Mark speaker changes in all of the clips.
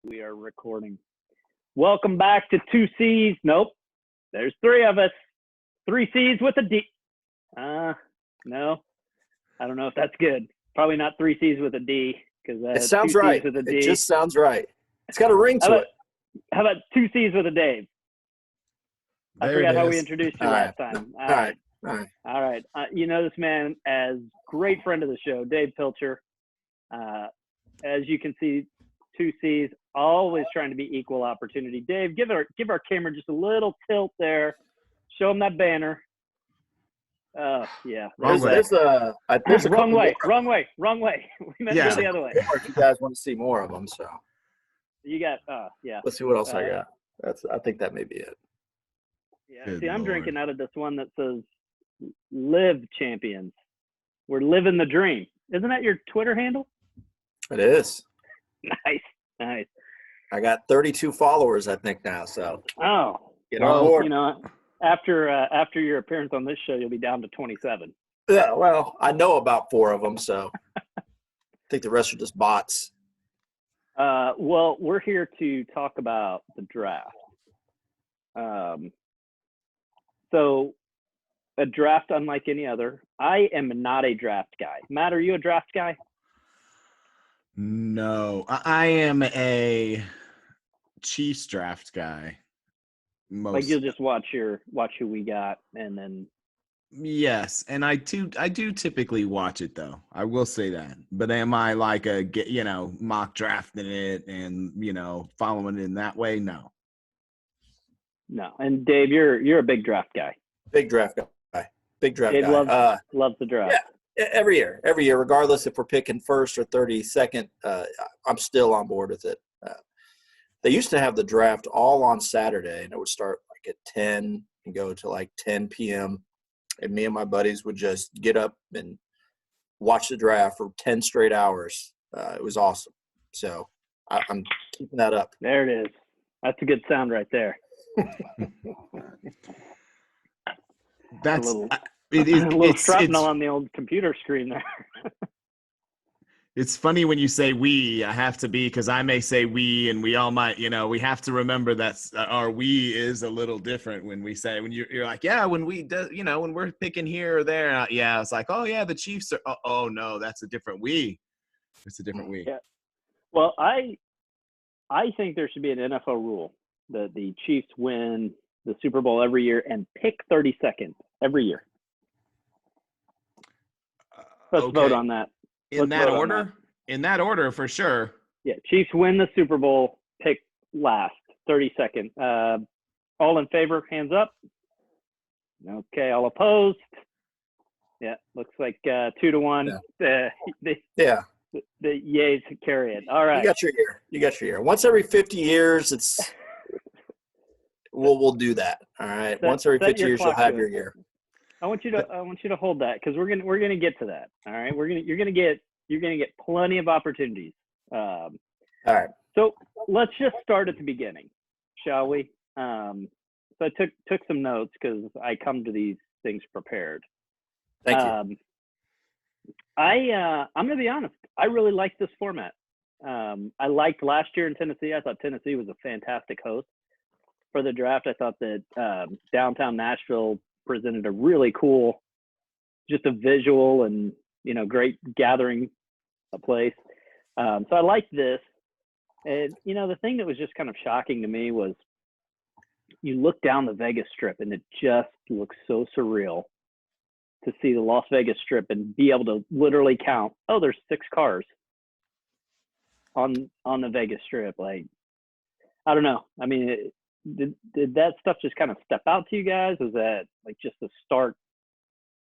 Speaker 1: We are recording. Welcome back to 2C's. Nope. There's three of us. 3C's with a D. No. I don't know if that's good. Probably not 3C's with a D.
Speaker 2: It sounds right.
Speaker 1: With a D.
Speaker 2: It just sounds right. It's got a ring to it.
Speaker 1: How about 2C's with a Dave? I forgot how we introduced you last time.
Speaker 2: All right.
Speaker 1: You know this man as great friend of the show, Dave Pilcher. As you can see, 2C's always trying to be equal opportunity. Dave, give our camera just a little tilt there. Show him that banner. Oh yeah.
Speaker 2: Wrong way.
Speaker 1: Wrong way. We meant to go the other way.
Speaker 2: If you guys want to see more of them, so
Speaker 1: you got. Yeah.
Speaker 2: Let's see what else I got. I think that may be it.
Speaker 1: Yeah.
Speaker 3: Good
Speaker 1: See, I'm
Speaker 3: Lord.
Speaker 1: drinking out of this one that says "Live Champions." We're living the dream. Isn't that your Twitter handle?
Speaker 2: It is.
Speaker 1: Nice.
Speaker 2: I got 32 followers, I think now. So get on
Speaker 1: well,
Speaker 2: board.
Speaker 1: You know, after your appearance on this show, you'll be down to 27.
Speaker 2: Yeah. Well, I know about 4 of them, so I think the rest are just bots.
Speaker 1: Well, we're here to talk about the draft. So a draft unlike any other. I am not a draft guy. Matt, are you a draft guy?
Speaker 3: No, I am a Chiefs draft guy.
Speaker 1: Like you'll just watch who we got, and then.
Speaker 3: Yes, and I do typically watch it though. I will say that. But am I like mock drafting it and following it in that way? No.
Speaker 1: No, and Dave, you're a big draft guy.
Speaker 2: Big draft guy.
Speaker 1: Dave loves the draft.
Speaker 2: Yeah. Every year, regardless if we're picking first or 32nd, I'm still on board with it. They used to have the draft all on Saturday, and it would start like at 10 and go to like 10 p.m. And me and my buddies would just get up and watch the draft for 10 straight hours. It was awesome. So I'm keeping that up.
Speaker 1: There it is. That's a good sound right there.
Speaker 3: That's
Speaker 1: it's shrapnel on the old computer screen there.
Speaker 3: It's funny when you say we. I have to be, because I may say we, and we all might. We have to remember that our we is a little different when we say, when you're like, yeah, when we do, when we're picking here or there. Yeah, it's like, oh yeah, the Chiefs are. Oh no, that's a different we. It's a different we.
Speaker 1: Yeah. Well, I think there should be an NFL rule that the Chiefs win the Super Bowl every year and pick 32nd every year. Let's vote on that.
Speaker 3: In that order? In that order, for sure.
Speaker 1: Yeah, Chiefs win the Super Bowl, pick last, 32nd. All in favor, hands up. Okay, all opposed. Yeah, looks like 2-1.
Speaker 2: Yeah.
Speaker 1: The yays carry it. All right.
Speaker 2: You got your year. Once every 50 years, we'll do that. All right. Once every 50 years, you'll have your year.
Speaker 1: I want you to hold that, because we're gonna get to that. All right, you're gonna get plenty of opportunities.
Speaker 2: All right.
Speaker 1: So let's just start at the beginning, shall we? So I took some notes because I come to these things prepared.
Speaker 2: Thank you.
Speaker 1: I'm gonna be honest. I really like this format. I liked last year in Tennessee. I thought Tennessee was a fantastic host for the draft. I thought that downtown Nashville presented a really cool, just a visual and great gathering place. So I liked this, and the thing that was just kind of shocking to me was you look down the Vegas Strip and it just looks so surreal to see the Las Vegas Strip and be able to literally count. Oh, there's 6 cars on the Vegas Strip. Like, I don't know. I mean, did that stuff just kind of step out to you guys? Was that like just the start,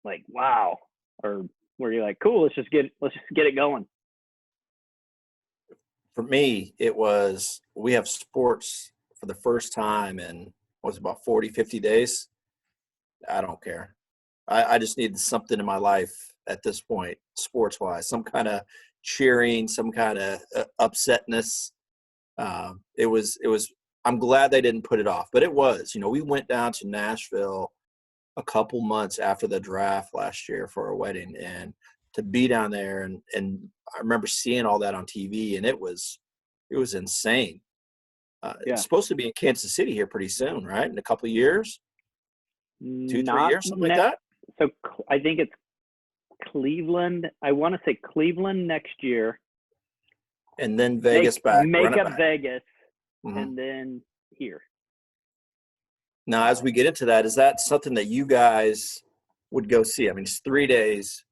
Speaker 1: like, wow, or were you like, cool, let's just get it going?
Speaker 2: For me, it was, we have sports for the first time in about 40, 50 days. I don't care. I just needed something in my life at this point, sports wise, some kind of cheering, some kind of upsetness. It was. I'm glad they didn't put it off, but it was. We went down to Nashville a couple months after the draft last year for a wedding, and to be down there and I remember seeing all that on TV, and it was insane. It's supposed to be in Kansas City here pretty soon, right? In a couple of years, 2-3 years, something like that.
Speaker 1: So I think it's Cleveland. I want to say Cleveland next year,
Speaker 2: and then Vegas back.
Speaker 1: Make up Vegas, and then here.
Speaker 2: Now, as we get into that, is that something that you guys would go see? I mean, it's 3 days.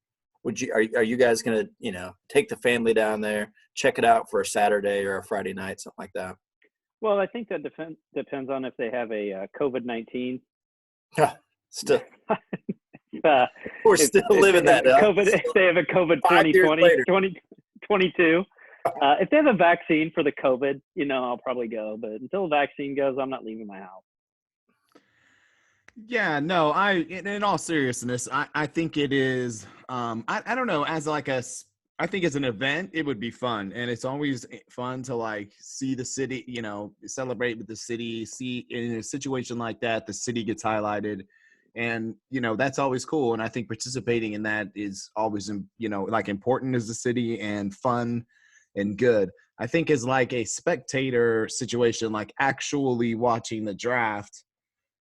Speaker 2: Are you guys going to, take the family down there, check it out for a Saturday or a Friday night, something like that?
Speaker 1: Well, I think that depends on if they have a COVID-19.
Speaker 2: Still. We're still living that up.
Speaker 1: If they have a COVID 2022. If they have a vaccine for the COVID, I'll probably go. But until a vaccine goes, I'm not leaving my house.
Speaker 3: Yeah, no, in all seriousness, I think it is, I don't know, I think as an event, it would be fun. And it's always fun to see the city, celebrate with the city, see in a situation like that, the city gets highlighted. And, that's always cool. And I think participating in that is always, important as the city and fun and good. I think as a spectator situation, actually watching the draft,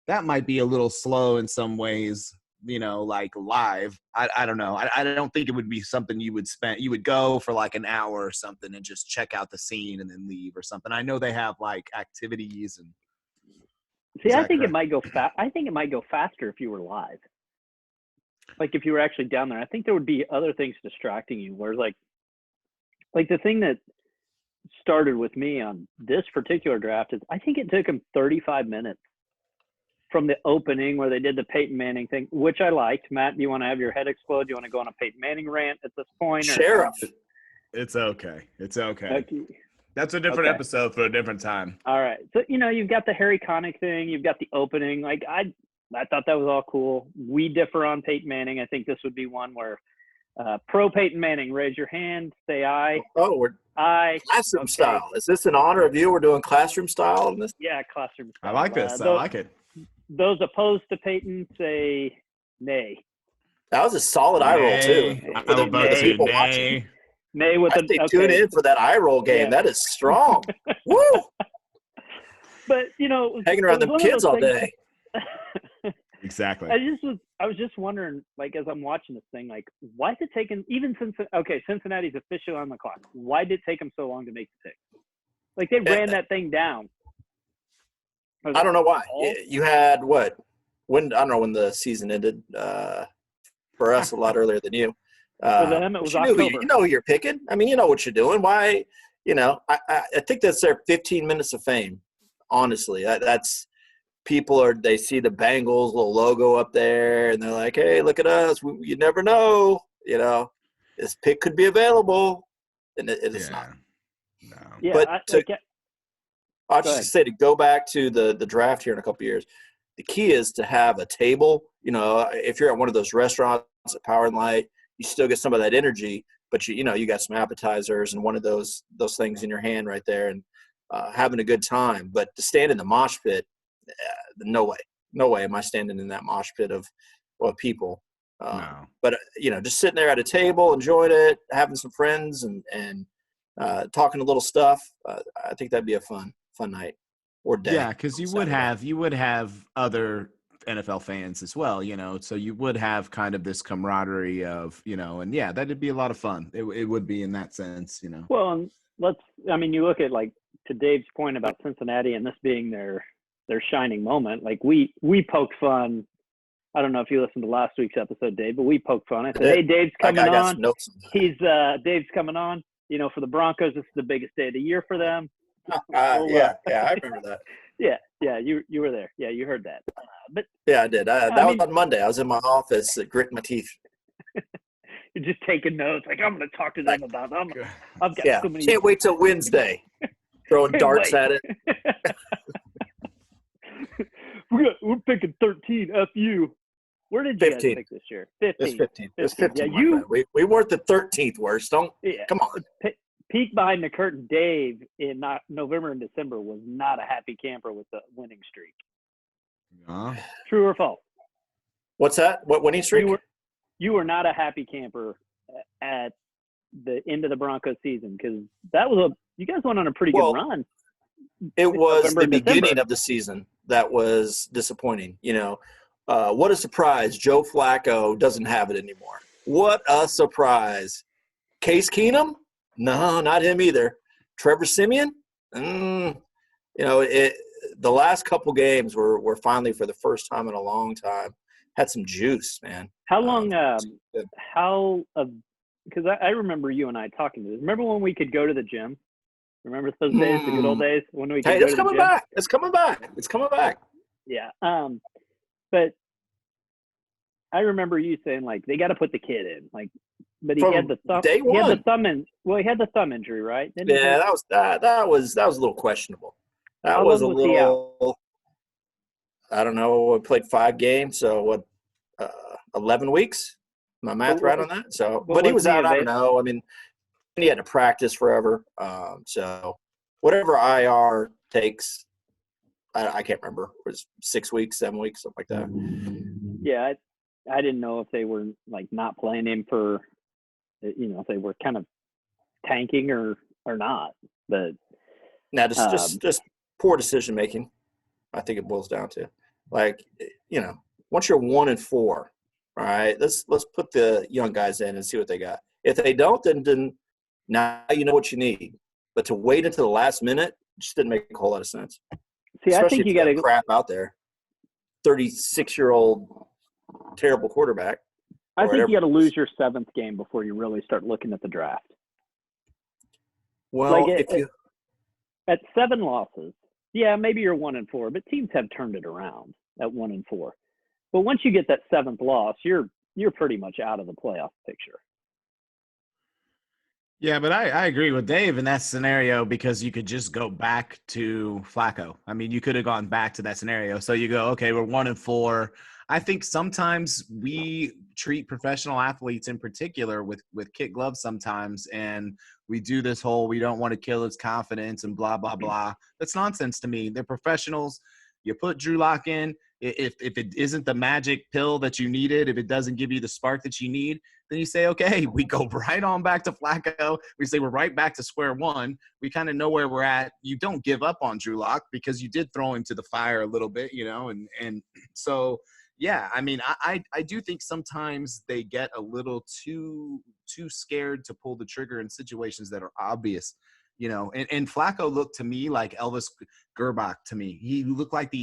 Speaker 3: that might be a little slow in some ways, live. I don't know. I don't think it would be something you would go for an hour or something and just check out the scene and then leave or something. I know they have activities and.
Speaker 1: See, I think it might go I think it might go faster if you were live. If you were actually down there, I think there would be other things distracting you. Whereas the thing that started with me on this particular draft is I think it took them 35 minutes from the opening where they did the Peyton Manning thing, which I liked. Matt, do you want to have your head explode? Do you want to go on a Peyton Manning rant at this point?
Speaker 2: Sheriff.
Speaker 3: It's okay. That's a different episode for a different time.
Speaker 1: All right. So, you've got the Harry Connick thing. You've got the opening. I thought that was all cool. We differ on Peyton Manning. I think this would be one where pro Peyton Manning, raise your hand, say aye.
Speaker 2: Oh, we're classroom style. Is this in honor of you? We're doing classroom style on this?
Speaker 1: Yeah, classroom style.
Speaker 3: I like this. I like it.
Speaker 1: Those opposed to Peyton say nay.
Speaker 2: That was a solid eye roll, too.
Speaker 3: I will vote to nay.
Speaker 1: Nay with
Speaker 2: tune in for that eye roll game. Yeah. That is strong. Woo!
Speaker 1: But
Speaker 2: hanging around the kids all day.
Speaker 3: Exactly.
Speaker 1: I was just wondering, as I'm watching this thing, why did it take him Cincinnati's officially on the clock. Why did it take them so long to make the pick? They ran that thing down.
Speaker 2: I don't know why. You had what? I don't know when the season ended. For us, a lot earlier than you.
Speaker 1: For them, it was October.
Speaker 2: You know who you're picking. I mean, you know what you're doing. Why? I think that's their 15 minutes of fame. Honestly, that's they see the Bengals little logo up there, and they're like, "Hey, look at us. You never know. This pick could be available," and it is not.
Speaker 3: No.
Speaker 1: Yeah,
Speaker 2: but I was just say to go back to the draft here in a couple of years. The key is to have a table. If you're at one of those restaurants at Power and Light, you still get some of that energy, but you got some appetizers and one of those things in your hand right there, and having a good time. But to stand in the mosh pit, no way am I standing in that mosh pit of people.
Speaker 3: No.
Speaker 2: But just sitting there at a table, enjoying it, having some friends, and talking a little stuff. I think that'd be a fun night or day.
Speaker 3: Yeah, because you would have other NFL fans as well, so you would have kind of this camaraderie of, and yeah, that'd be a lot of fun. It would be in that sense,
Speaker 1: Well, you look at to Dave's point about Cincinnati and this being their shining moment. We poke fun. I don't know if you listened to last week's episode, Dave, but we poked fun. I said, "Hey, Dave's coming on. Dave's coming on. For the Broncos, this is the biggest day of the year for them."
Speaker 2: I remember that.
Speaker 1: Yeah, you were there. Yeah, you heard that. But
Speaker 2: yeah, I did. That was on Monday. I was in my office, gritting my teeth.
Speaker 1: You're just taking notes. I'm going to talk to them about them. I've got so many.
Speaker 2: Can't wait till Wednesday. Throwing darts at it.
Speaker 1: We're picking 13. F you. Where did you 15. Guys pick this year? 15.
Speaker 2: It was 15. Yeah, we weren't the 13th worst. Come on.
Speaker 1: Peek behind the curtain, Dave, in November and December was not a happy camper with the winning streak. True or false?
Speaker 2: What's that? What winning streak?
Speaker 1: You were not a happy camper at the end of the Broncos season because you guys went on a pretty good run.
Speaker 2: It was
Speaker 1: November
Speaker 2: the
Speaker 1: and
Speaker 2: beginning
Speaker 1: December.
Speaker 2: of the season that was disappointing. What a surprise. Joe Flacco doesn't have it anymore. What a surprise. Case Keenum? No, not him either. Trevor Siemian? The last couple games were finally, for the first time in a long time, had some juice, man.
Speaker 1: How long? Because I remember you and I talking to this. Remember when we could go to the gym? Remember those days, the good old days when we could go to the gym?
Speaker 2: Back. It's coming back. It's coming back.
Speaker 1: Yeah. But I remember you saying like they got to put the kid in, like, but he had the thumb.
Speaker 2: Day one.
Speaker 1: He had the thumb he had the thumb injury, right?
Speaker 2: That was a little questionable. That
Speaker 1: How
Speaker 2: was a
Speaker 1: long was he
Speaker 2: little. I don't know. We played 5 games, so what? 11 weeks. My math right on that? So, but he was out. I don't know. I mean, he had to practice forever. So, whatever IR takes, I can't remember. It was 6 weeks, 7 weeks, something like that.
Speaker 1: Yeah, I didn't know if they were like not playing him for, if they were kind of tanking or not. But
Speaker 2: now, just poor decision making. I think it boils down to, like, once you're 1-4, all right, let's put the young guys in and see what they got. If they don't, then now you know what you need. But to wait until the last minute just didn't make a whole lot of sense.
Speaker 1: See,
Speaker 2: especially
Speaker 1: I think you got to
Speaker 2: crap out there. 36-year-old terrible quarterback.
Speaker 1: I think you got to lose your 7th game before you really start looking at the draft.
Speaker 2: Well,
Speaker 1: like at 7 losses, yeah, maybe you're 1-4, but teams have turned it around at 1-4. But once you get that 7th loss, you're pretty much out of the playoff picture.
Speaker 3: Yeah, but I agree with Dave in that scenario because you could just go back to Flacco. I mean, you could have gone back to that scenario. So you go, okay, we're 1-4. I think sometimes we treat professional athletes in particular with kid gloves sometimes, and we do this whole we don't want to kill his confidence and blah, blah, blah. That's nonsense to me. They're professionals. You put Drew Lock in. If it isn't the magic pill that you needed, if it doesn't give you the spark that you need, then you say, okay, we go right on back to Flacco. We say we're right back to square one. We kind of know where we're at. You don't give up on Drew Lock because you did throw him to the fire a little bit, and so – yeah, I mean, I do think sometimes they get a little too scared to pull the trigger in situations that are obvious, and Flacco looked to me like Elvis Gerbach to me. He looked like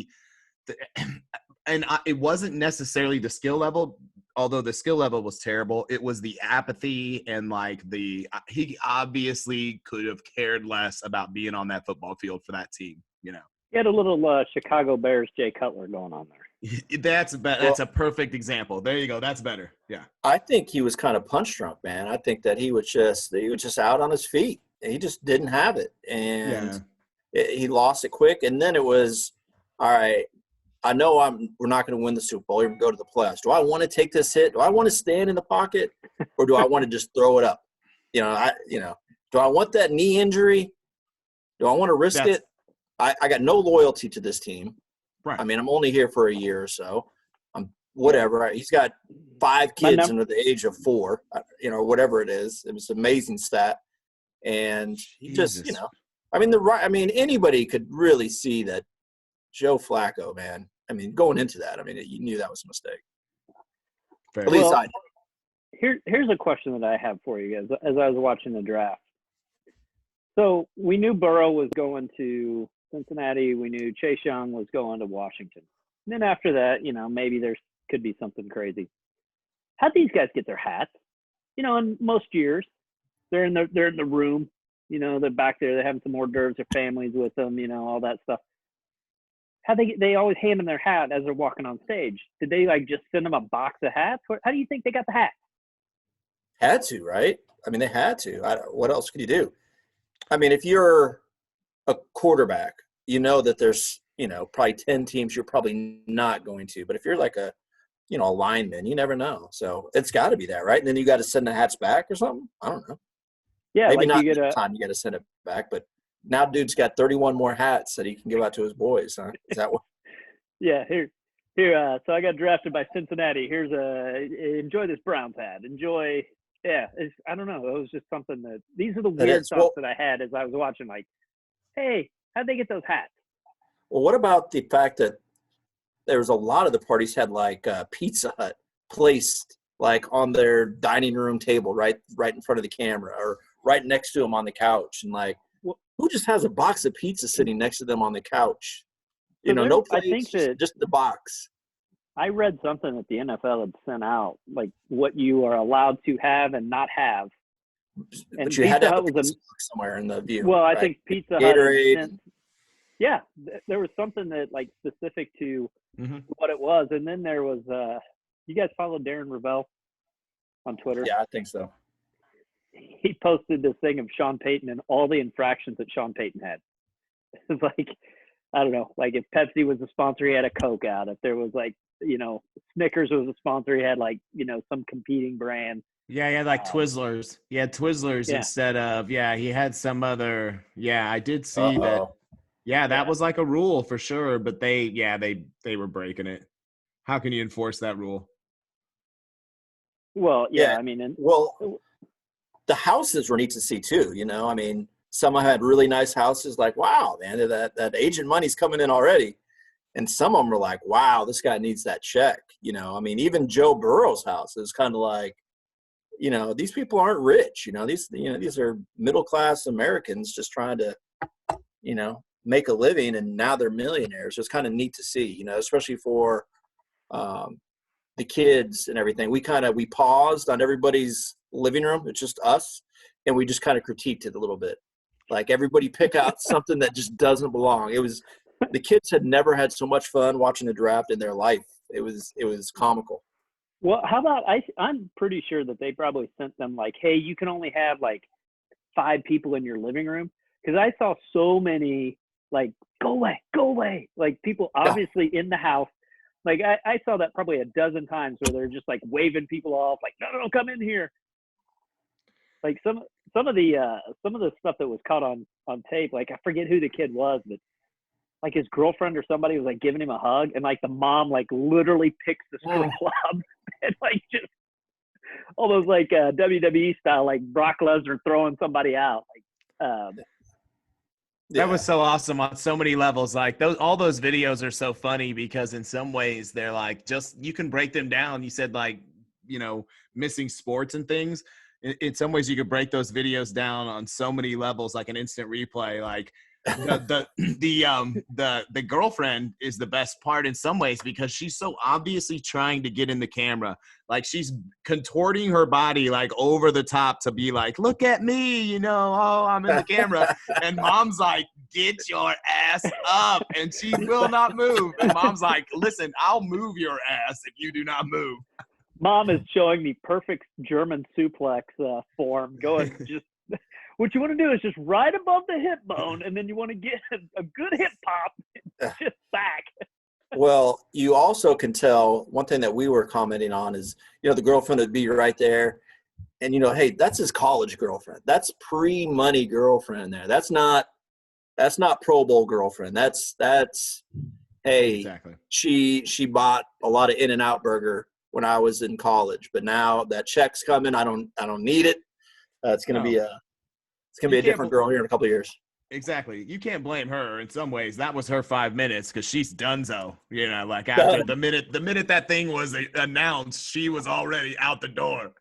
Speaker 3: it wasn't necessarily the skill level, although the skill level was terrible. It was the apathy and he obviously could have cared less about being on that football field for that team,
Speaker 1: He had a little Chicago Bears Jay Cutler going on there.
Speaker 3: That's a perfect example. There you go. That's better. Yeah.
Speaker 2: I think he was kind of punch drunk, man. I think that he was just out on his feet. He just didn't have it, and he lost it quick. And then it was, all right, I know we're not going to win the Super Bowl or even go to the playoffs. Do I want to take this hit? Do I want to stand in the pocket, or do I want to just throw it up? Do I want that knee injury? Do I want to risk it? I got no loyalty to this team.
Speaker 3: Right.
Speaker 2: I mean, I'm only here for a year or so. Whatever. He's got 5 kids under the age of 4, whatever it is. It was an amazing stat. And he just, anybody could really see that Joe Flacco, man. I mean, going into that, you knew that was a mistake.
Speaker 3: Fair.
Speaker 2: At least I did.
Speaker 1: Here's a question that I have for you guys as I was watching the draft. So we knew Burrow was going to Cincinnati. We knew Chase Young was going to Washington. And then after that, maybe there could be something crazy. How'd these guys get their hats? In most years, they're in the room. They're back there. They're having some hors d'oeuvres, their families with them. All that stuff. How they always hand them their hat as they're walking on stage? Did they just send them a box of hats? How do you think they got the hat?
Speaker 2: Had to, right? They had to. What else could you do? If you're a quarterback, that there's probably 10 teams you're probably not going to, but if you're like a lineman, you never know. So it's got to be that, right? And then you got to send the hats back or something. I don't know.
Speaker 1: Yeah,
Speaker 2: maybe not you time you got to send it back, but now dude's got 31 more hats that he can give out to his boys. Huh? Is that what?
Speaker 1: Yeah, here. So I got drafted by Cincinnati. Enjoy this Browns hat. Enjoy. Yeah, I don't know. It was just something these are the weird thoughts that I had as I was watching. Like, hey, How'd they get those hats?
Speaker 2: Well, what about the fact that there was a lot of the parties had like Pizza Hut placed like on their dining room table, right in front of the camera, or right next to them on the couch, and like, who just has a box of pizza sitting next to them on the couch? You know, no plates,
Speaker 1: I think that
Speaker 2: just the box.
Speaker 1: I read something that the NFL had sent out, like what you are allowed to have and not have. And
Speaker 2: But you had to
Speaker 1: Pizza
Speaker 2: have
Speaker 1: Hut
Speaker 2: a pizza box somewhere in the view.
Speaker 1: well, I
Speaker 2: right?
Speaker 1: think Pizza Hut
Speaker 2: Gatorade.
Speaker 1: sent, yeah, there was something that like specific to
Speaker 3: Mm-hmm.
Speaker 1: what it was, and then there was you guys follow Darren Vrabel on Twitter?
Speaker 2: Yeah, I think so.
Speaker 1: He posted this thing of Sean Payton and all the infractions that Sean Payton had. It's like, I don't know, like if Pepsi was a sponsor, he had a Coke out. If there was like, you know, Snickers was a sponsor, he had like, you know, some competing brand.
Speaker 3: Yeah, he had like Twizzlers. He had Twizzlers instead of, he had some other, I did see that. Yeah, that was like a rule for sure, but they were breaking it. How can you enforce that rule?
Speaker 1: Well, I mean,
Speaker 2: the houses were neat to see too. You know, I mean, some had really nice houses. Like, wow, man, that agent money's coming in already. And some of them were like, wow, this guy needs that check. You know, I mean, even Joe Burrow's house is kind of like, you know, these people aren't rich. You know, these are middle class Americans just trying to, you know, make a living, and now they're millionaires. So it's kind of neat to see, you know, especially for the kids and everything. We paused on everybody's living room. It's just us, and we just kind of critiqued it a little bit. Like, everybody pick out something that just doesn't belong. It was, the kids had never had so much fun watching the draft in their life. It was comical.
Speaker 1: Well, how about I'm pretty sure that they probably sent them like, hey, you can only have like 5 people in your living room, because I saw so many like, go away, like people obviously in the house. Like I saw that probably a dozen times where they're just like waving people off, like, no, come in here. Like some of the stuff that was caught on tape, like I forget who the kid was, but like his girlfriend or somebody was like giving him a hug, and like the mom like literally picks the girl up and like just almost like WWE style, like Brock Lesnar throwing somebody out. Like
Speaker 3: that was so awesome on so many levels. Like all those videos are so funny because in some ways they're like, just, you can break them down. You said like, you know, missing sports and things. In some ways you could break those videos down on so many levels, like an instant replay. Like the girlfriend is the best part in some ways, because she's so obviously trying to get in the camera. Like she's contorting her body like over the top to be like, look at me, you know, oh, I'm in the camera. And mom's like, get your ass up. And she will not move. And mom's like, listen, I'll move your ass if you do not move.
Speaker 1: Mom is showing me perfect German suplex form, going just what you want to do is just right above the hip bone, and then you want to get a good hip pop just back.
Speaker 2: Well, you also can tell, one thing that we were commenting on is, you know, the girlfriend would be right there, and, you know, hey, that's his college girlfriend. That's pre-money girlfriend there. That's not Pro Bowl girlfriend. That's hey,
Speaker 3: exactly.
Speaker 2: She bought a lot of In-N-Out burger when I was in college, but now that check's coming, I don't need it. It's going to be a different girl here in a couple of years.
Speaker 3: Exactly. You can't blame her in some ways. That was her 5 minutes, because she's donezo. You know, like after the minute that thing was announced, she was already out the door.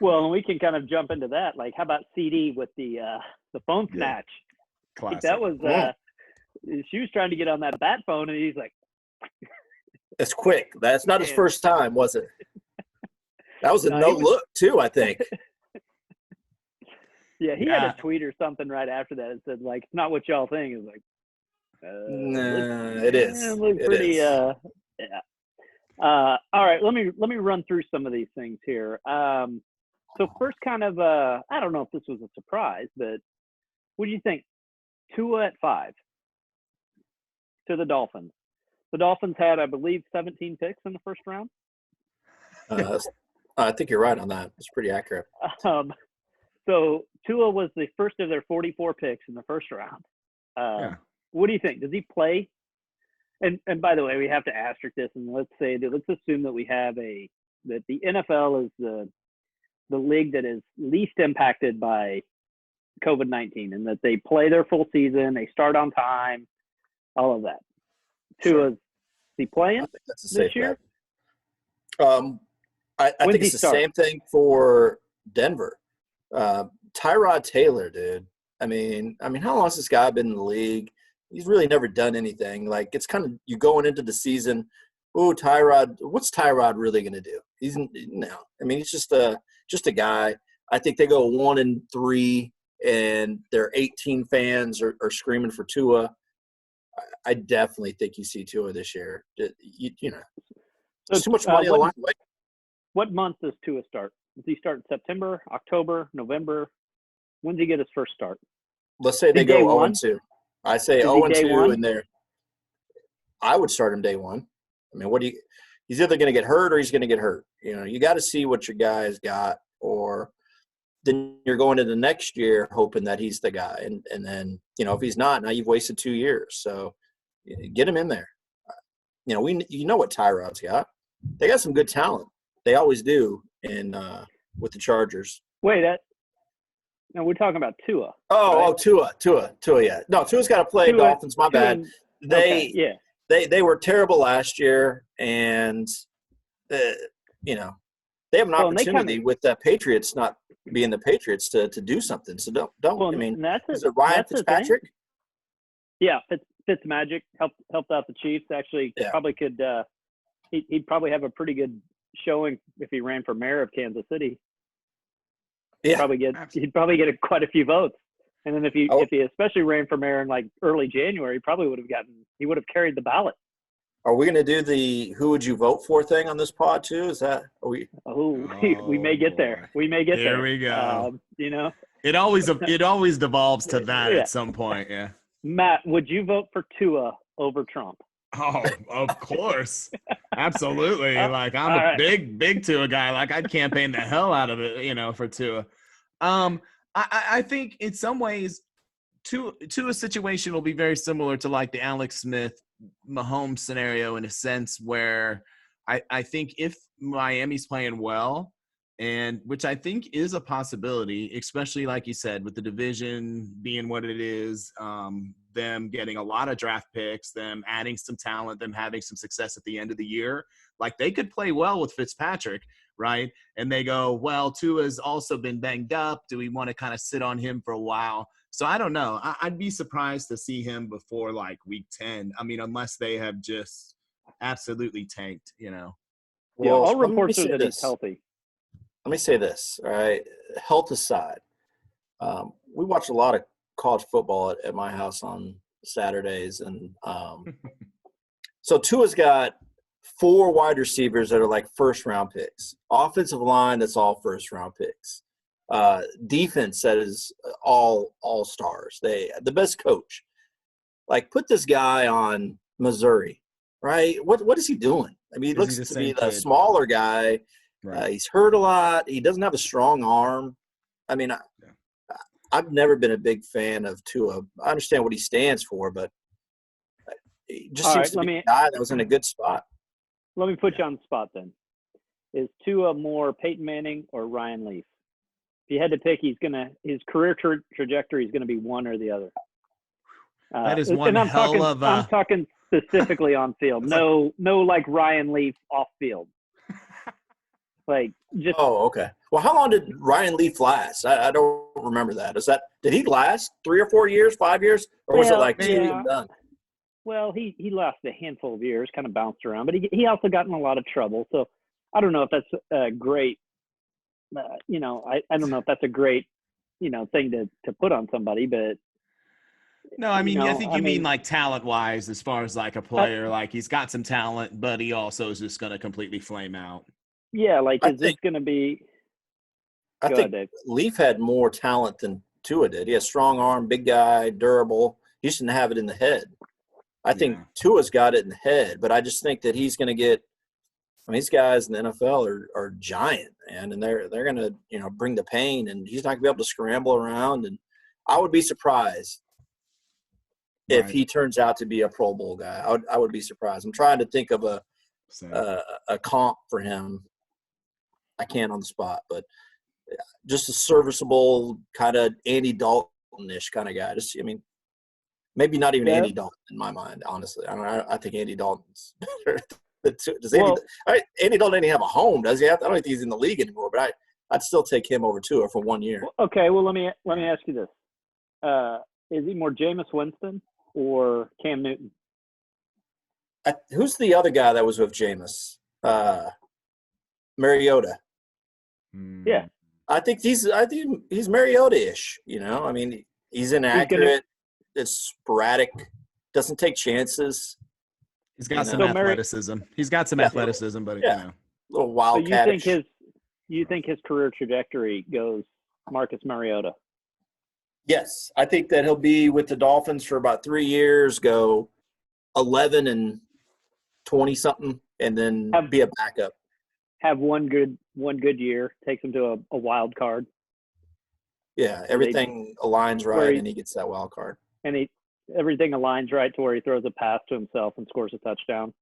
Speaker 1: Well, and we can kind of jump into that. Like, how about CeeDee with the phone snatch?
Speaker 3: Classic.
Speaker 1: That was she was trying to get on that bat phone, and he's like,
Speaker 2: it's quick. That's not his first time, was it? That was a no look too, I think.
Speaker 1: Yeah, he had a tweet or something right after that. It said, like, it's not what y'all think. It's like,
Speaker 2: it is.
Speaker 1: It looks pretty, yeah. All right, let me run through some of these things here. So first, kind of, I don't know if this was a surprise, but what do you think? Tua at 5 to the Dolphins. The Dolphins had, I believe, 17 picks in the first round.
Speaker 2: I think you're right on that. It's pretty accurate.
Speaker 1: So Tua was the first of their 44 picks in the first round. What do you think? Does he play? And by the way, we have to asterisk this, and let's assume that we have that the NFL is the league that is least impacted by COVID-19 and that they play their full season, they start on time, all of that. Tua's, is he playing
Speaker 2: I think that's a
Speaker 1: this
Speaker 2: safe
Speaker 1: year?
Speaker 2: bet. I
Speaker 1: When's
Speaker 2: think
Speaker 1: he
Speaker 2: it's the
Speaker 1: start?
Speaker 2: same thing for Denver. Tyrod Taylor, dude. I mean, how long has this guy been in the league? He's really never done anything. Like, it's kind of you going into the season. Oh, Tyrod, what's Tyrod really going to do? He's just a guy. I think they go 1-3, and their 18 fans are screaming for Tua. I definitely think you see Tua this year. There's too much money on the line.
Speaker 1: What month does Tua start? Does he start in September, October, November? When does he get his first start?
Speaker 2: Let's say they go 0-2. I say 0-2 in there. I would start him day one. I mean, he's either going to get hurt or he's going to get hurt. You got to see what your guy's got, or then you're going into next year hoping that he's the guy. And then, if he's not, now you've wasted 2 years. So get him in there. What Tyrod's got. They got some good talent. They always do with the Chargers.
Speaker 1: Wait, no, we're talking about Tua.
Speaker 2: Oh,
Speaker 1: right?
Speaker 2: Tua, yeah. No, Tua's got to play Dolphins. My bad. They were terrible last year, and they have an opportunity with the Patriots not being the Patriots to do something. So don't.
Speaker 1: Well,
Speaker 2: is it Ryan Fitzpatrick?
Speaker 1: Yeah, Fitzmagic helped out the Chiefs. Actually, probably could. He'd probably have a pretty good showing if he ran for mayor of Kansas City. He'd probably get quite a few votes. And then if he especially ran for mayor in like early January, he would have carried the ballot.
Speaker 2: Are we going to do the who would you vote for thing on this pod too? Is that we
Speaker 1: may get there. We may get there.
Speaker 3: Here we go.
Speaker 1: It
Speaker 3: always devolves to that at some point. Yeah.
Speaker 1: Matt, would you vote for Tua over Trump?
Speaker 3: Oh, of course. Absolutely. Like, I'm a big Tua guy. Like, I'd campaign the hell out of it, for Tua. I think in some ways Tua's situation will be very similar to like the Alex Smith Mahomes scenario in a sense where I think if Miami's playing well, and which I think is a possibility, especially like you said, with the division being what it is, them getting a lot of draft picks, them adding some talent, them having some success at the end of the year, like they could play well with Fitzpatrick, right? And they go, well, Tua's also been banged up. Do we want to kind of sit on him for a while? So I don't know. I'd be surprised to see him before like week 10. I mean, unless they have just absolutely tanked,
Speaker 1: Well, all reports are that he's healthy.
Speaker 2: Let me say this, all right? Health aside, we watch a lot of college football at my house on Saturdays. And so Tua's got 4 wide receivers that are like first-round picks. Offensive line, that's all first-round picks. Defense, that is all stars. The best coach. Like, put this guy on Missouri, right? What is he doing? I mean, he looks to be the smaller guy. Right. He's hurt a lot. He doesn't have a strong arm. I mean, I've never been a big fan of Tua. I understand what he stands for, but he just seems to be a guy that was in a good spot.
Speaker 1: Let me put you on the spot then. Is Tua more Peyton Manning or Ryan Leaf? If you had to pick, his career trajectory is going to be one or the other.
Speaker 3: That is one hell of a.
Speaker 1: I'm talking specifically on field. No, like Ryan Leaf off field. Like just.
Speaker 2: Oh, okay. Well, how long did Ryan Leaf last? I don't remember that. Did he last 3 or 4 years, 5 years, or was it like 2 and done?
Speaker 1: Well, he lasted a handful of years, kind of bounced around, but he also got in a lot of trouble. So I don't know if that's a great, I don't know if that's a great, thing to put on somebody, but.
Speaker 3: No, I mean, I think you mean like talent-wise, as far as like a player, like he's got some talent, but he also is just going to completely flame out.
Speaker 1: Yeah, like is this going to be?
Speaker 2: I think Leaf had more talent than Tua did. He has strong arm, big guy, durable. He just didn't have it in the head. I think Tua's got it in the head, but I just think that he's going to get. I mean, these guys in the NFL are giant, man, and they're going to bring the pain, and he's not going to be able to scramble around. And I would be surprised if he turns out to be a Pro Bowl guy. I would be surprised. I'm trying to think of a comp for him. I can't on the spot, but just a serviceable kind of Andy Dalton-ish kind of guy. Maybe not even Andy Dalton in my mind, honestly. I think Andy Dalton's better. Andy Dalton didn't have a home, does he? I don't think he's in the league anymore, but I'd still take him over Tua for 1 year.
Speaker 1: Okay, well, let me ask you this. Is he more Jameis Winston or Cam Newton?
Speaker 2: Who's the other guy that was with Jameis? Mariota.
Speaker 1: Yeah.
Speaker 2: I think he's Mariota-ish, he's inaccurate. It's sporadic. Doesn't take chances.
Speaker 3: He's got some athleticism. He's got some athleticism, but
Speaker 2: a little wildcat.
Speaker 1: So you think his career trajectory goes Marcus Mariota?
Speaker 2: Yes, I think that he'll be with the Dolphins for about 3 years, go 11 and 20 something, and then be a backup.
Speaker 1: Have one good year, takes him to a wild card.
Speaker 2: Yeah, everything aligns right, and he gets that wild card.
Speaker 1: And everything aligns right to where he throws a pass to himself and scores a touchdown.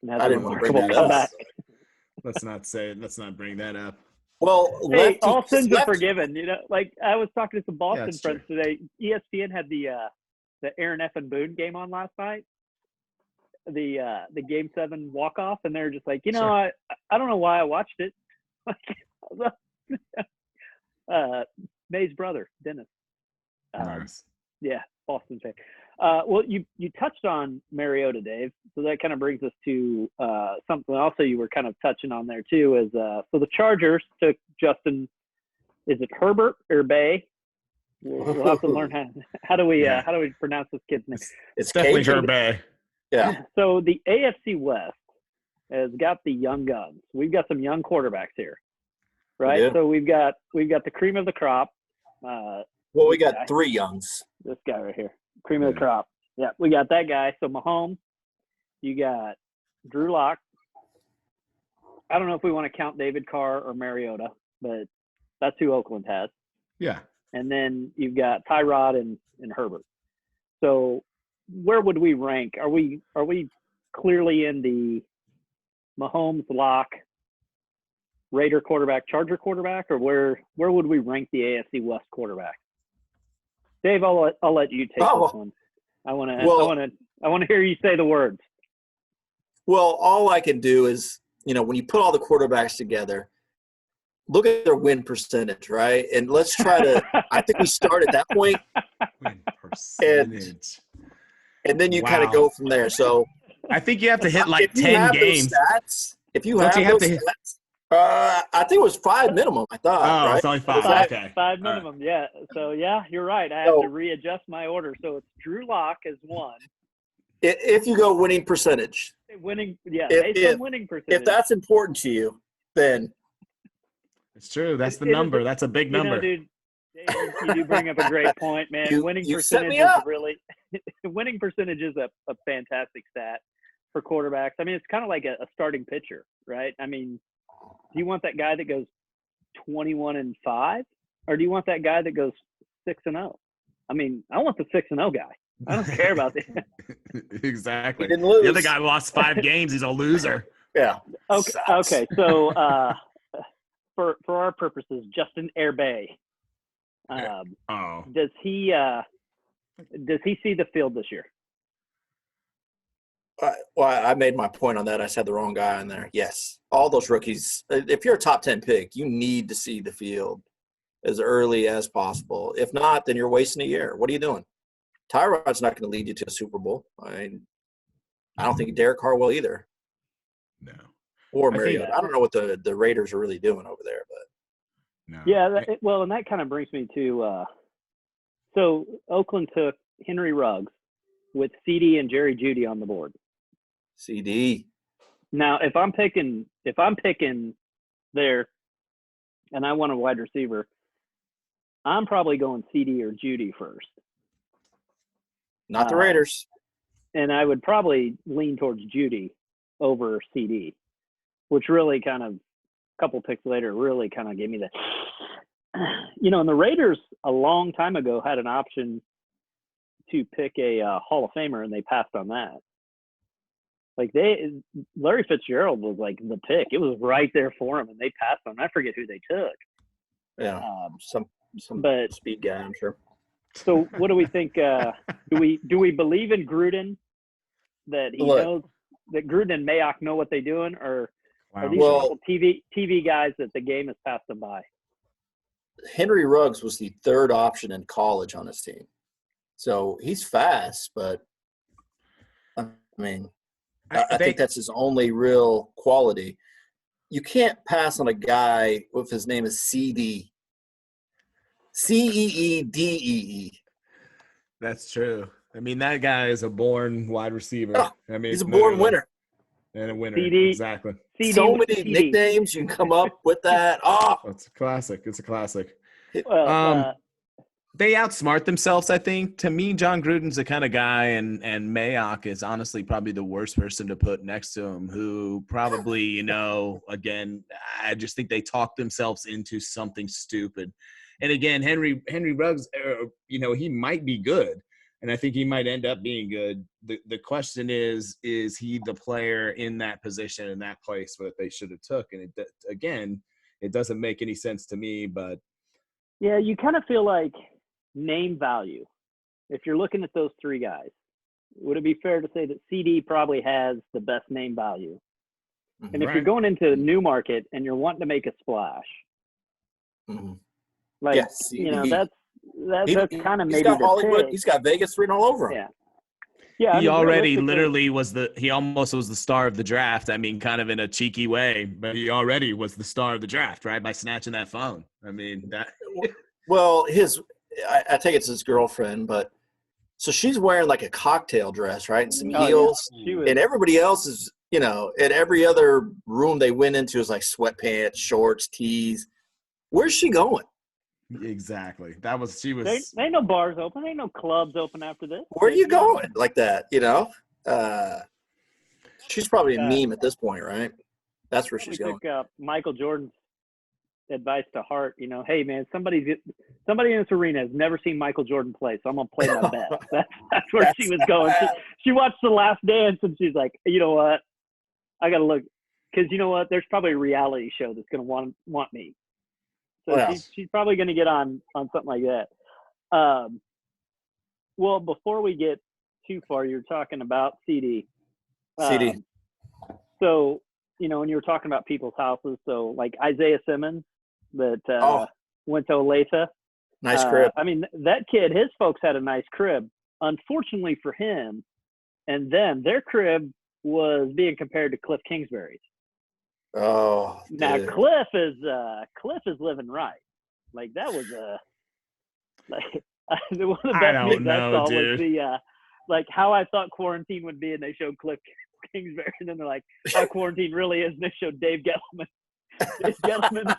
Speaker 1: And has
Speaker 2: I didn't want to bring that up.
Speaker 3: Let's not bring that up.
Speaker 2: Well,
Speaker 1: hey, all sins are forgiven. Like I was talking to some Boston friends today. ESPN had the Aaron F. and Boone game on last night. The Game 7 walk-off, and they're just like, I don't know why I watched it. May's brother, Dennis.
Speaker 3: Nice.
Speaker 1: Yeah, Boston fan. Well, you touched on Mariota, Dave, so that kind of brings us to something also you were kind of touching on there too. Is so the Chargers took Justin. Is it Herbert or Bay? We'll have to learn how do we pronounce this kid's name.
Speaker 3: It's definitely Herbert.
Speaker 2: Yeah.
Speaker 1: So the AFC West has got the young guns. We've got some young quarterbacks here, right?
Speaker 2: Yeah.
Speaker 1: So we've got the cream of the crop.
Speaker 2: Well, we got 3 youngs.
Speaker 1: This guy right here, cream of the crop. Yeah, we got that guy. So Mahomes, you got Drew Lock. I don't know if we want to count David Carr or Mariota, but that's who Oakland has.
Speaker 3: Yeah.
Speaker 1: And then you've got Tyrod and Herbert. So where would we rank? Are we clearly in the Mahomes, Lock, Raider quarterback, Charger quarterback, or where would we rank the AFC West quarterback? Dave, I'll let you take this one. I want to hear you say the words.
Speaker 2: Well, all I can do is, when you put all the quarterbacks together, look at their win percentage, right? And let's try to – I think we start at that point.
Speaker 3: Win percentage.
Speaker 2: And then you kind of go from there. So
Speaker 3: I think you have to hit like 10 games.
Speaker 2: If you have those stats, I think it was 5 minimum, I thought.
Speaker 3: Oh,
Speaker 2: right?
Speaker 3: it's only 5. Okay.
Speaker 1: 5 minimum, yeah. So, yeah, you're right. I have to readjust my order. So it's Drew Lock as 1.
Speaker 2: If you go winning percentage.
Speaker 1: Winning, yeah, based on winning percentage.
Speaker 2: If that's important to you, then.
Speaker 3: It's true. That's the number. That's a big number.
Speaker 1: Dude, you do bring up a great point, man. Winning percentage is really – winning percentage is a fantastic stat for quarterbacks. I mean, it's kind of like a starting pitcher, right? I mean, do you want that guy that goes 21-5, or do you want that guy that goes 6-0? I mean, I want the 6-0 guy. I don't care about that.
Speaker 3: Exactly.
Speaker 2: He didn't lose.
Speaker 3: The other guy lost 5 games. He's a loser.
Speaker 2: Yeah.
Speaker 1: Okay. So for our purposes, Justin Herbert. Does he see the field this year?
Speaker 2: Well, I made my point on that. I said the wrong guy in there. Yes. All those rookies, if you're a top 10 pick, you need to see the field as early as possible. If not, then you're wasting a year. What are you doing? Tyrod's not going to lead you to a Super Bowl. I don't think Derek Carr will either.
Speaker 3: No.
Speaker 2: Or Mariota. I don't know what the Raiders are really doing over there, but.
Speaker 3: No.
Speaker 1: Yeah, and that kind of brings me to so Oakland took Henry Ruggs with CeeDee and Jerry Jeudy on the board.
Speaker 2: CeeDee.
Speaker 1: Now, if I'm picking there, and I want a wide receiver, I'm probably going CeeDee or Jeudy first.
Speaker 2: Not the Raiders.
Speaker 1: And I would probably lean towards Jeudy over CeeDee, which really kind of a couple picks later really kind of gave me the and the Raiders a long time ago had an option to pick a Hall of Famer, and they passed on that. Like Larry Fitzgerald was like the pick. It was right there for him, and they passed on. I forget who they took.
Speaker 2: Yeah, some
Speaker 1: but
Speaker 2: speed guy, I'm sure.
Speaker 1: So what do we think? Do we believe in Gruden that he knows that Gruden and Mayock know what they're doing, or are these couple TV guys that the game has passed them by?
Speaker 2: Henry Ruggs was the third option in college on his team, so he's fast. But I mean, I think that's his only real quality. You can't pass on a guy if his name is CeeDee. CeeDee.
Speaker 3: That's true. I mean, that guy is a born wide receiver.
Speaker 2: Oh,
Speaker 3: I mean,
Speaker 2: he's a born winner.
Speaker 3: And a winner.
Speaker 1: CeeDee,
Speaker 3: exactly.
Speaker 1: CeeDee
Speaker 2: so many nicknames you can come up with that. Oh,
Speaker 3: it's a classic. It's a classic.
Speaker 1: Well,
Speaker 3: they outsmart themselves, I think. To me, John Gruden's the kind of guy, and Mayock is honestly probably the worst person to put next to him, who probably, again, I just think they talk themselves into something stupid. And again, Henry Ruggs, he might be good, and I think he might end up being good. The question is he the player in that position, in that place that they should have took? And it doesn't make any sense to me, but.
Speaker 1: Yeah, you kind of feel like name value. If you're looking at those three guys, would it be fair to say that CeeDee probably has the best name value? And if you're going into a new market and you're wanting to make a splash, that's kind of maybe
Speaker 2: got
Speaker 1: the
Speaker 2: Hollywood.
Speaker 1: pick.
Speaker 2: He's got Vegas written all over him.
Speaker 1: Yeah.
Speaker 3: He already literally he almost was the star of the draft. I mean, kind of in a cheeky way, but he already was the star of the draft, right? By snatching that phone. I mean, that.
Speaker 2: Well, I take it's his girlfriend, but so she's wearing like a cocktail dress, right? And some heels.
Speaker 1: Yeah.
Speaker 2: And everybody else is, in every other room they went into is like sweatpants, shorts, tees. Where's she going?
Speaker 3: Exactly. She was.
Speaker 1: There ain't no bars open. There ain't no clubs open after this.
Speaker 2: Where are you going like that? She's probably a meme at this point, right? That's where she's going.
Speaker 1: Took Michael Jordan's advice to heart. Hey man, somebody in this arena has never seen Michael Jordan play, so I'm gonna play my best. That's where she was going. She watched The Last Dance and she's like, you know what? I gotta look, because you know what? There's probably a reality show that's gonna want me. So she's probably going to get on something like that. Well, before we get too far, you're talking about CeeDee.
Speaker 2: CeeDee.
Speaker 1: So, when you were talking about people's houses, so like Isaiah Simmons that went to Olathe.
Speaker 2: Nice crib.
Speaker 1: I mean, that kid, his folks had a nice crib. Unfortunately for him and them, their crib was being compared to Cliff Kingsbury's.
Speaker 2: Oh,
Speaker 1: now
Speaker 2: dude.
Speaker 1: Cliff is living right. Like that was one of the best things I saw was the like how I thought quarantine would be, and they showed Cliff Kingsbury, and then they're like how quarantine really is, and they showed Dave Gettleman. Dave Gettleman.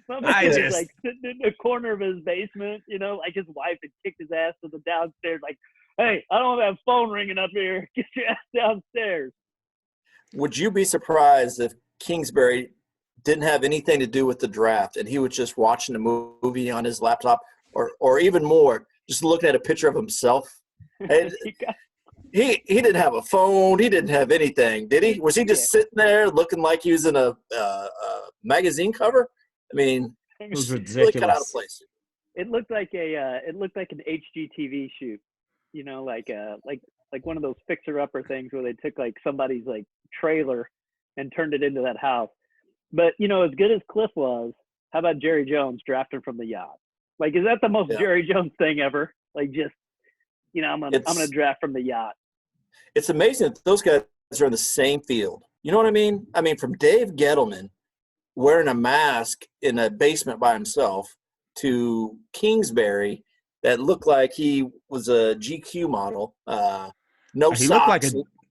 Speaker 1: Was like sitting in the corner of his basement, like his wife had kicked his ass to the downstairs, like, hey, I don't have a phone ringing up here. Get your ass downstairs.
Speaker 2: Would you be surprised if Kingsbury didn't have anything to do with the draft and he was just watching a movie on his laptop or even more, just looking at a picture of himself? And he didn't have a phone. He didn't have anything, did he? Was he just sitting there looking like he was in a magazine cover? I mean,
Speaker 3: it was ridiculous.
Speaker 2: Really cut out of place.
Speaker 1: It looked like an HGTV shoot. Like one of those fixer-upper things where they took like somebody's like trailer and turned it into that house. But as good as Cliff was, how about Jerry Jones drafting from the yacht? Like, is that the most Jerry Jones thing ever? Like, just I'm gonna draft from the yacht.
Speaker 2: It's amazing that those guys are in the same field. You know what I mean? I mean, from Dave Gettleman wearing a mask in a basement by himself to Kingsbury that looked like he was a GQ model. No
Speaker 3: he
Speaker 2: socks,
Speaker 3: looked like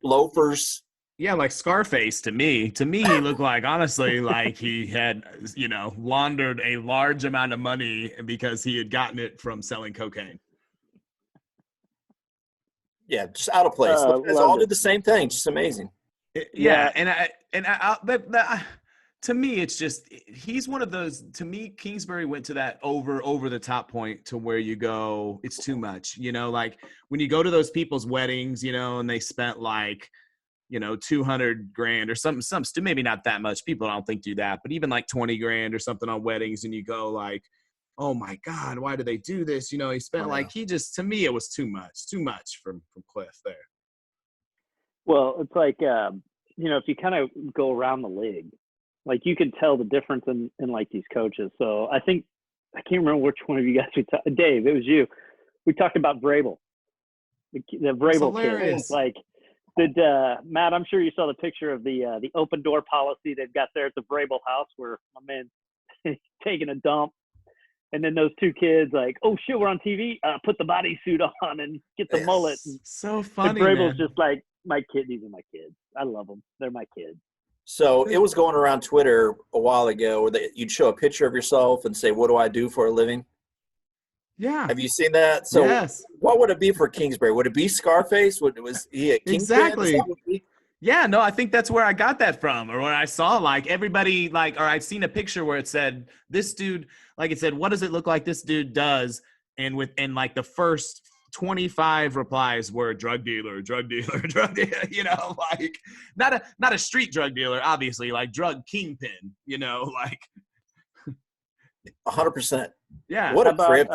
Speaker 2: loafers.
Speaker 3: Yeah, like Scarface to me. To me, he looked like, honestly, like he had, laundered a large amount of money because he had gotten it from selling cocaine.
Speaker 2: Yeah, just out of place. Those guys all did the same thing. Just amazing.
Speaker 3: To me, it's just he's one of those. To me, Kingsbury went to that over the top point to where you go, it's too much. Like when you go to those people's weddings, and they spent like $200,000 or something, maybe not that much. People don't think do that, but even like $20,000 or something on weddings, and you go like, oh my God, why do they do this? He spent to me, it was too much from Cliff there.
Speaker 1: Well, it's like, if you kind of go around the league, like you could tell the difference in like these coaches. So I can't remember which one of you guys Dave, it was you. We talked about Vrabel, the Vrabel kid. Like, Matt, I'm sure you saw the picture of the open door policy they've got there at the Vrabel house where my man's taking a dump. And then those two kids like, oh shit, we're on TV. Put the bodysuit on and get the mullet. And
Speaker 3: so funny.
Speaker 1: Vrabel's just like, my kid. These are my kids. I love them. They're my kids.
Speaker 2: So it was going around Twitter a while ago where you'd show a picture of yourself and say, "What do I do for a living?"
Speaker 3: Yeah.
Speaker 2: Have you seen that? So what would it be for Kingsbury? Would it be Scarface? Was he a Kingpin?
Speaker 3: Exactly. Yeah, no, I think that's where I got that from, or where I saw like everybody or I'd seen a picture where it said this dude, like it said, what does it look like this dude does? And like the first 25 replies were drug dealer, drug dealer, like not a street drug dealer, obviously, like drug kingpin, like
Speaker 2: 100%.
Speaker 3: Yeah.
Speaker 2: What a crib.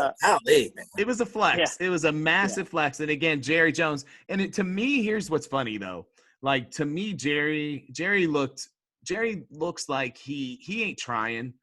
Speaker 3: It was a flex.
Speaker 1: Yeah.
Speaker 3: It was a massive flex. And again, Jerry Jones. And to me, here's what's funny though. Like to me, Jerry looks like he ain't trying.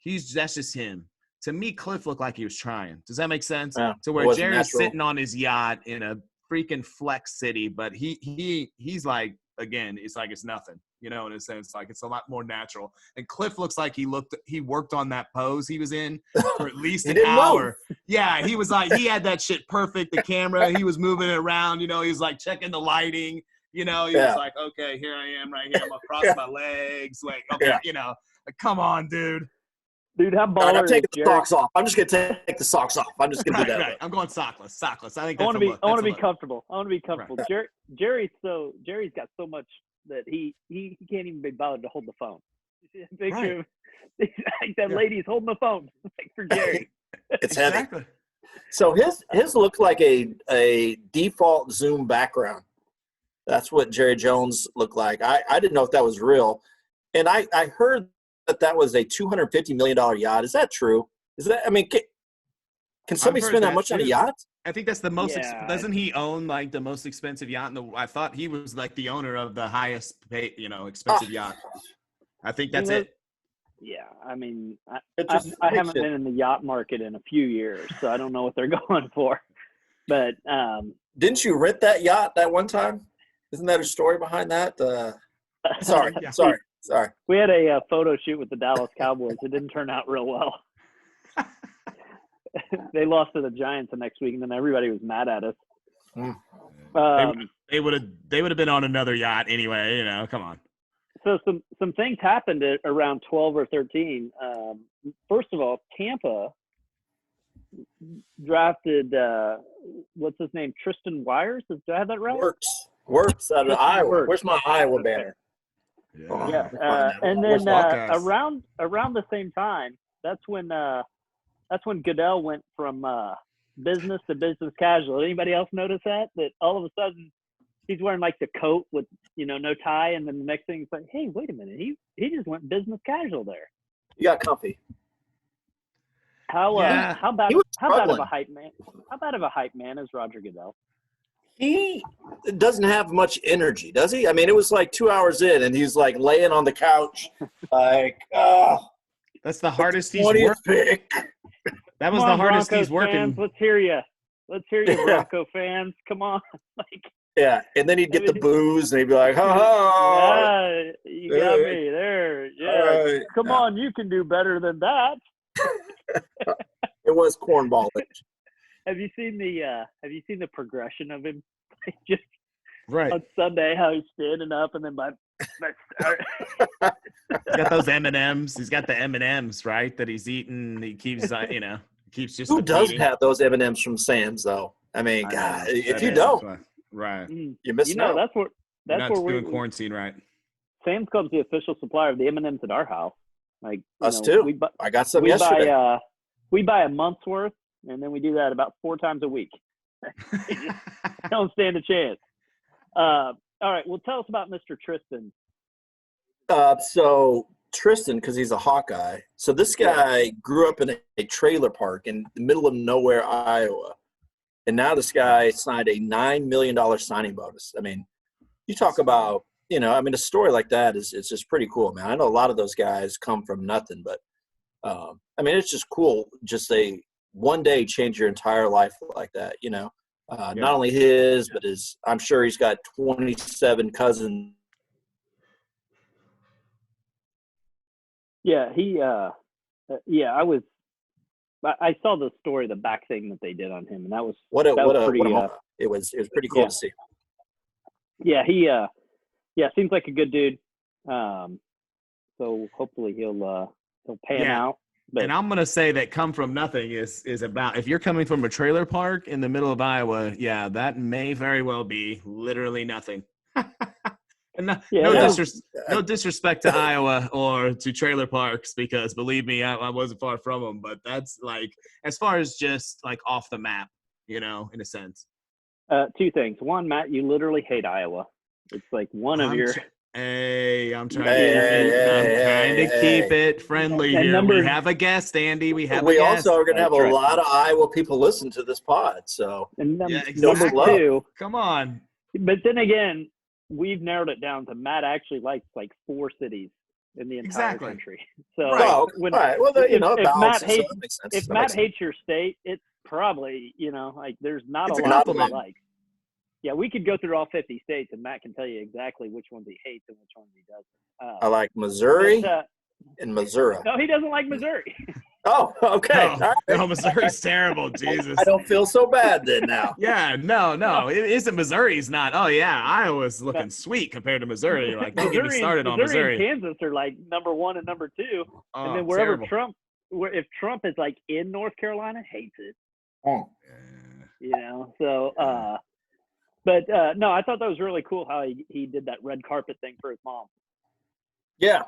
Speaker 3: That's just him. To me, Cliff looked like he was trying. Does that make sense?
Speaker 2: Yeah,
Speaker 3: to where Jerry's sitting on his yacht in a freaking flex city, but he's like, again, it's like it's nothing, in a sense, like it's a lot more natural. And Cliff looks like he worked on that pose he was in for at least an hour. Yeah, he was like, he had that shit perfect. The camera, he was moving it around, he was like checking the lighting, he was like, okay, here I am right here. I'm gonna cross my legs. Like, okay, like, come on, dude.
Speaker 1: Dude, how baller
Speaker 2: right, I'm taking
Speaker 1: the
Speaker 2: socks off. I'm just gonna take the socks off. I'm just gonna do that.
Speaker 3: Right. I'm going sockless. I think
Speaker 1: I want to be
Speaker 3: comfortable.
Speaker 1: Right. Jerry's got so much that he can't even be bothered to hold the phone. You see that picture? Right. Like that lady's holding the phone like for Jerry.
Speaker 2: It's heavy. So his looked like a default Zoom background. That's what Jerry Jones looked like. I didn't know if that was real, and I heard that was a $250 million yacht. Is that true? Is that? I mean, can somebody spend that much on a yacht?
Speaker 3: I think that's the most. Doesn't he own like the most expensive yacht? I thought he was like the owner of the highest paid, expensive yacht. I think that's it.
Speaker 1: Yeah, I mean, I haven't been in the yacht market in a few years, so I don't know what they're going for. But
Speaker 2: didn't you rent that yacht that one time? Isn't that a story behind that? Sorry.
Speaker 1: We had a photo shoot with the Dallas Cowboys. It didn't turn out real well. They lost to the Giants the next week, and then everybody was mad at us.
Speaker 3: They would have been on another yacht anyway. Come on.
Speaker 1: So some things happened at around 12 or 13. First of all, Tampa drafted what's his name, Tristan Wires. Did I have that right?
Speaker 2: Works out of Iowa. Where's my Iowa banner?
Speaker 1: And then around the same time, that's when Goodell went from business to business casual. Anybody else notice that all of a sudden he's wearing like the coat with no tie, and then the next thing it's like, hey, wait a minute, he just went business casual there.
Speaker 2: You got comfy.
Speaker 1: How bad of a hype man? How bad of a hype man is Roger Goodell?
Speaker 2: He doesn't have much energy, does he? I mean, it was like 2 hours in, and he's like laying on the couch, like,
Speaker 3: that's the hardest he's worked. That was the hardest he's working.
Speaker 1: Fans, let's hear you, Bronco fans. Come on,
Speaker 2: Yeah, and then he'd get the booze, and he'd be like, "Ha
Speaker 1: yeah, you got me there. Yeah, right. Come on, you can do better than that."
Speaker 2: It was cornballing.
Speaker 1: Have you seen the progression of him? Just
Speaker 3: right
Speaker 1: on Sunday, how he's standing up, and then
Speaker 3: he's got those M&Ms. He's got the M&Ms, right? That he's eating. He keeps, keeps just.
Speaker 2: Who doesn't have those M&Ms from Sam's though? I mean, God, if you don't,
Speaker 3: right,
Speaker 2: you're missing out.
Speaker 1: That's where we're
Speaker 3: doing quarantine, right?
Speaker 1: Sam's Club's the official supplier of the M&Ms at our house. Like
Speaker 2: us too. I got some yesterday.
Speaker 1: We buy a month's worth, and then we do that about 4 times a week. Don't stand a chance. All right. Well, tell us about Mr. Tristan.
Speaker 2: So Tristan, because he's a Hawkeye. So this guy grew up in a trailer park in the middle of nowhere, Iowa. And now this guy signed a $9 million signing bonus. I mean, you talk about, a story like that is just pretty cool, man. I know a lot of those guys come from nothing, but, it's just cool. Just one day change your entire life like that, Not only his, but I'm sure he's got 27 cousins.
Speaker 1: Yeah, I saw the story, the back thing that they did on him, and that was
Speaker 2: it was pretty cool to see.
Speaker 1: Yeah, he seems like a good dude. So hopefully he'll pan out. But,
Speaker 3: and I'm gonna say that come from nothing is about, if you're coming from a trailer park in the middle of Iowa, that may very well be literally nothing. And no disrespect to Iowa or to trailer parks, because believe me, I wasn't far from them. But that's like, as far as just like off the map, in a sense.
Speaker 1: Two things. One, Matt, you literally hate Iowa. It's like one of your.
Speaker 3: I'm trying to keep it friendly here. We have a guest, Andy. We
Speaker 2: also are going to have a lot of Iowa people listen to this pod. So
Speaker 1: number two.
Speaker 3: Come on.
Speaker 1: But then again, we've narrowed it down to Matt actually likes like 4 cities in the entire country. So if Matt hates your state, it's probably, there's not a lot to like. Yeah, we could go through all 50 states, and Matt can tell you exactly which ones he hates and which ones he doesn't.
Speaker 2: I like Missouri and Missouri.
Speaker 1: No, he doesn't like Missouri.
Speaker 2: Oh, okay.
Speaker 3: No, Missouri's terrible. Jesus.
Speaker 2: I don't feel so bad then now.
Speaker 3: No. It isn't. Missouri's not. Oh, yeah. Iowa's looking sweet compared to Missouri. You're like, don't get me started on Missouri.
Speaker 1: And Kansas are like number 1 and number 2. And then wherever terrible. If Trump is like in North Carolina, hates it.
Speaker 2: Oh.
Speaker 1: But no, I thought that was really cool how he did that red carpet thing for his mom.
Speaker 2: Yeah.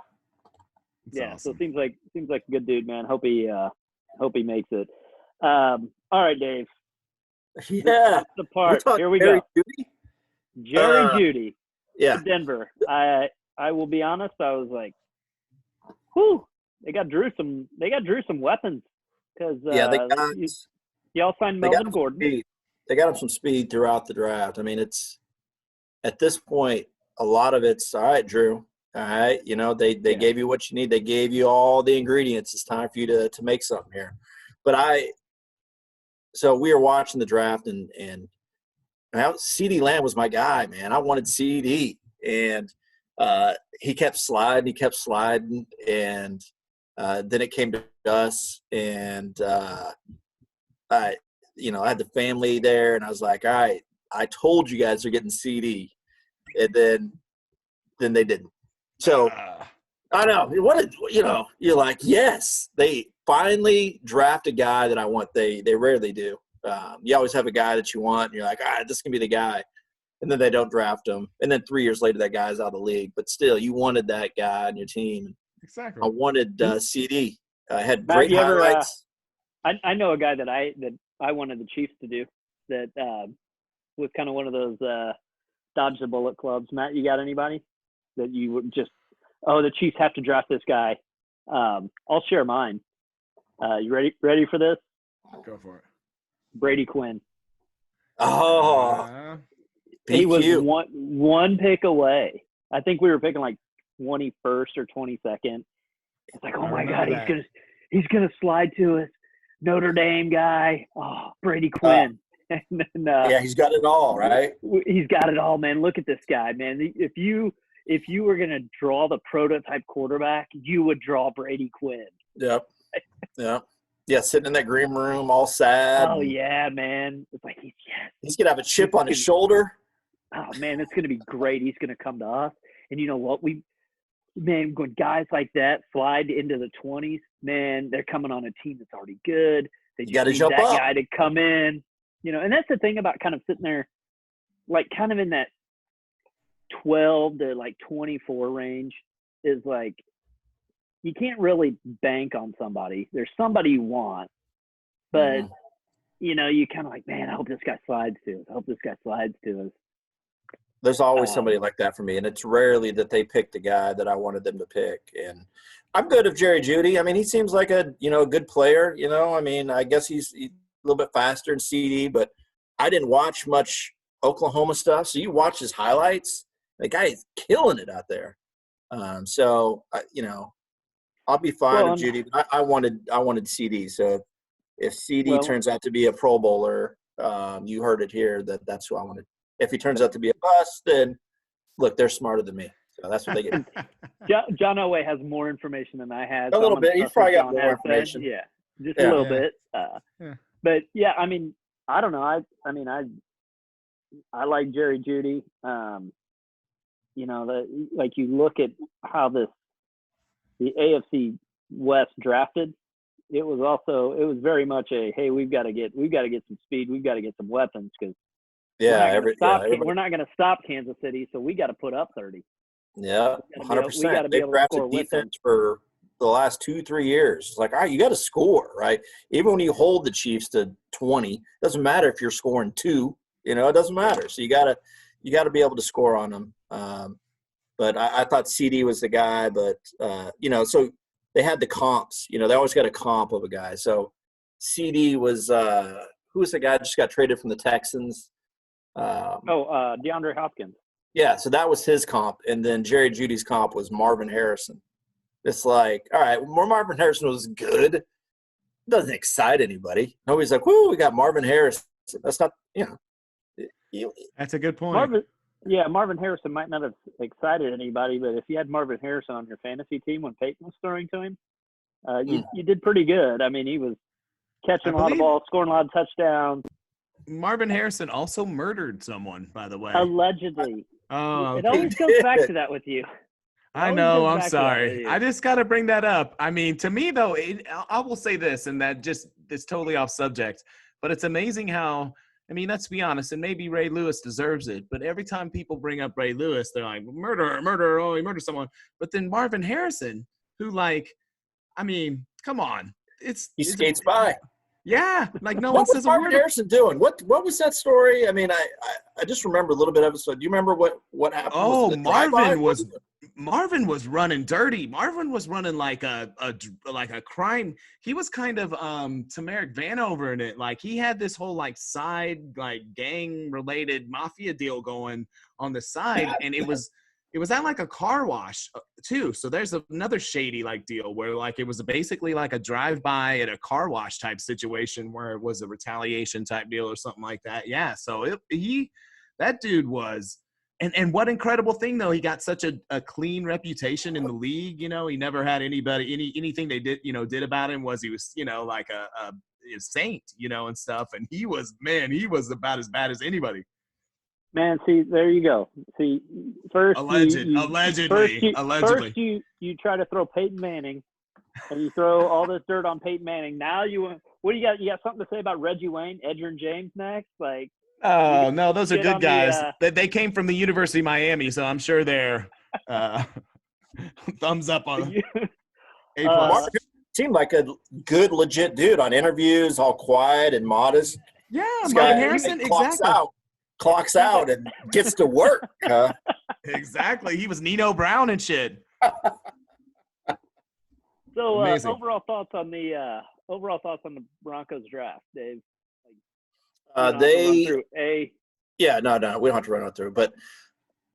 Speaker 1: Awesome. So seems like a good dude, man. Hope he makes it. All right, Dave.
Speaker 2: Yeah.
Speaker 1: That's the part. Here we go. Jerry Jeudy.
Speaker 2: Yeah.
Speaker 1: Denver. I will be honest. I was like, whew. They got Drew some weapons because y'all signed Melvin Gordon.
Speaker 2: Speed. They got him some speed throughout the draft. I mean, it's at this point, a lot of it's all right, Drew. All right, they gave you what you need. They gave you all the ingredients. It's time for you to make something here. But so we were watching the draft, and CeeDee Lamb was my guy, man. I wanted CeeDee, and he kept sliding, and then it came to us, and I had the family there, and I was like, all right, I told you guys they're getting CeeDee, and then they didn't. So I know you're like, yes, they finally draft a guy that I want. They rarely do. You always have a guy that you want, and you're like, all right, this can be the guy, and then they don't draft him, and then 3 years later that guy's out of the league. But still, you wanted that guy on your team.
Speaker 3: Exactly.
Speaker 2: I wanted CeeDee. I had great highlights.
Speaker 1: I know a guy that I wanted the Chiefs to do that was kind of one of those dodge the bullet clubs. Matt, you got anybody that you would just, the Chiefs have to draft this guy? I'll share mine. You ready for this?
Speaker 3: Go for it.
Speaker 1: Brady Quinn.
Speaker 2: Oh,
Speaker 1: he was one pick away. I think we were picking like 21st or 22nd. It's like, oh my God, he's gonna slide to us. Notre Dame guy. Oh, Brady Quinn. And then,
Speaker 2: he's got it all, right?
Speaker 1: He's got it all, man. Look at this guy, man. If you were gonna draw the prototype quarterback, you would draw Brady Quinn.
Speaker 2: Yep. Yeah, sitting in that green room, all sad.
Speaker 1: Oh yeah, man. It's like
Speaker 2: he's gonna have a chip on his shoulder.
Speaker 1: Oh man, it's gonna be great. He's gonna come to us, and you know what? When guys like that slide into the 20s, man, they're coming on a team that's already good. They just need that guy to come in, and that's the thing about kind of sitting there, like kind of in that 12 to like 24 range is like, you can't really bank on somebody. There's somebody you want, but you kind of like, man, I hope this guy slides to us.
Speaker 2: There's always somebody like that for me, and it's rarely that they pick the guy that I wanted them to pick. And I'm good with Jerry Jeudy. I mean, he seems like a good player. I mean, I guess he's a little bit faster than CeeDee, but I didn't watch much Oklahoma stuff. So you watch his highlights. The guy is killing it out there. So I'll be fine with Jeudy. But I wanted CeeDee. So if CeeDee turns out to be a Pro Bowler, you heard it here that's who I wanted. If he turns out to be a bust, then look, they're smarter than me. So that's what they get.
Speaker 1: John Elway has more information than I had.
Speaker 2: A little bit. He's probably got more information.
Speaker 1: Yeah, just a little bit. But yeah, I mean, I don't know. I like Jerry Jeudy. Like you look at how the AFC West drafted. It was very much hey, we've got to get some speed. We've got to get some weapons because we're not going to stop Kansas City, so we got to put up 30.
Speaker 2: Yeah, 100%. They've drafted defense for the last 2-3 years. It's like, all right, you got to score, right? Even when you hold the Chiefs to 20, it doesn't matter if you're scoring 2. It doesn't matter. So you got to be able to score on them. But I thought CeeDee was the guy. But so they had the comps. They always got a comp of a guy. So CeeDee was who was the guy that just got traded from the Texans?
Speaker 1: DeAndre Hopkins.
Speaker 2: Yeah, so that was his comp, and then Jerry Jeudy's comp was Marvin Harrison. It's like, all right, Marvin Harrison was good. It doesn't excite anybody. Nobody's like, whoo, we got Marvin Harrison. That's not,
Speaker 3: That's a good point.
Speaker 1: Marvin Harrison might not have excited anybody, but if you had Marvin Harrison on your fantasy team when Peyton was throwing to him, you did pretty good. I mean, he was catching a lot of balls, scoring a lot of touchdowns.
Speaker 3: Marvin Harrison also murdered someone, by the way.
Speaker 1: Allegedly.
Speaker 3: Oh,
Speaker 1: it always goes back to that with you.
Speaker 3: I know. I'm sorry. I just got to bring that up. I mean, to me, though, I will say this, and that just it's totally off subject, but it's amazing how, I mean, let's be honest, and maybe Ray Lewis deserves it, but every time people bring up Ray Lewis, they're like, murder, oh, he murdered someone. But then Marvin Harrison, who I mean, come on.
Speaker 2: He skates by.
Speaker 3: Yeah, like no
Speaker 2: one
Speaker 3: says a word.
Speaker 2: What was Marvin Harrison doing? What was that story? I mean, I just remember a little bit of it. So do you remember what happened?
Speaker 3: Oh, Marvin was running dirty. Marvin was running like a crime. He was kind of Tamarick Vanover in it. Like he had this whole side gang related mafia deal going on the side, and it was at a car wash too. So there's another shady deal where it was basically a drive-by at a car wash type situation where it was a retaliation type deal or something like that. Yeah. So that dude was, and what incredible thing though, he got such a clean reputation in the league. He never had anything they did about him was he was, a saint, and stuff. And he was about as bad as anybody.
Speaker 1: Man, see, there you go. See, first
Speaker 3: allegedly.
Speaker 1: First you try to throw Peyton Manning, and you throw all this dirt on Peyton Manning. Now what do you got? You got something to say about Reggie Wayne, Edgerrin James next?
Speaker 3: Oh no, those are good guys. They came from the University of Miami, so I'm sure they're thumbs up on A+.
Speaker 2: Mark seemed like a good, legit dude on interviews, all quiet and modest.
Speaker 3: Yeah, Marvin Harrison, exactly.
Speaker 2: Clocks out and gets to work.
Speaker 3: Exactly. He was Nino Brown and shit.
Speaker 1: So overall thoughts on the Broncos draft, Dave?
Speaker 2: No, we don't have to run through. But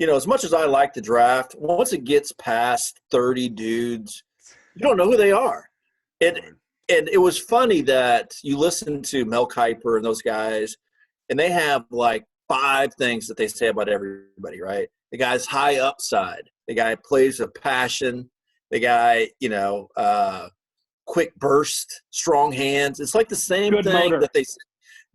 Speaker 2: as much as I like the draft, once it gets past 30 dudes, you don't know who they are. And it was funny that you listen to Mel Kiper and those guys, and they have 5 things that they say about everybody, right? The guy's high upside. The guy plays with passion. The guy, quick burst, strong hands. It's the same
Speaker 1: good
Speaker 2: thing
Speaker 1: motor.
Speaker 2: That they say.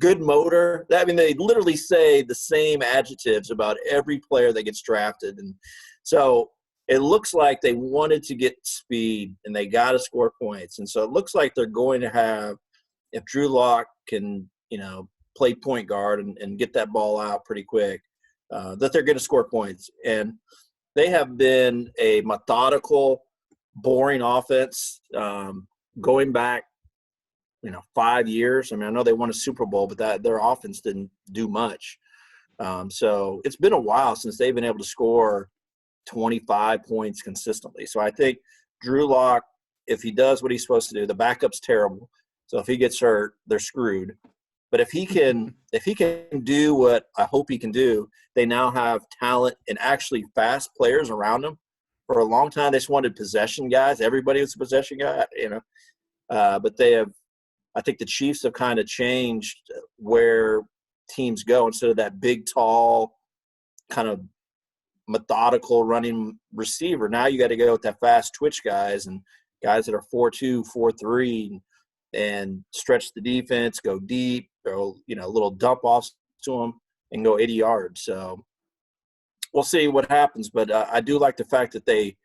Speaker 2: Good motor. I mean, they literally say the same adjectives about every player that gets drafted. And so it looks like they wanted to get speed and they got to score points. And so it looks like they're going to have, if Drew Lock can, play point guard and get that ball out pretty quick, that they're going to score points. And they have been a methodical, boring offense going back, 5 years. I mean, I know they won a Super Bowl, but their offense didn't do much. So it's been a while since they've been able to score 25 points consistently. So I think Drew Lock, if he does what he's supposed to do, the backup's terrible. So if he gets hurt, they're screwed. But if he can do what I hope he can do, they now have talent and actually fast players around him. For a long time, they just wanted possession guys. Everybody was a possession guy, but they have. I think the Chiefs have kind of changed where teams go. Instead of that big, tall, kind of methodical running receiver, now you got to go with that fast twitch guys and guys that are 4'2", 4'3", and stretch the defense, go deep, throw little dump offs to them, and go 80 yards. So we'll see what happens. But I do like the fact that they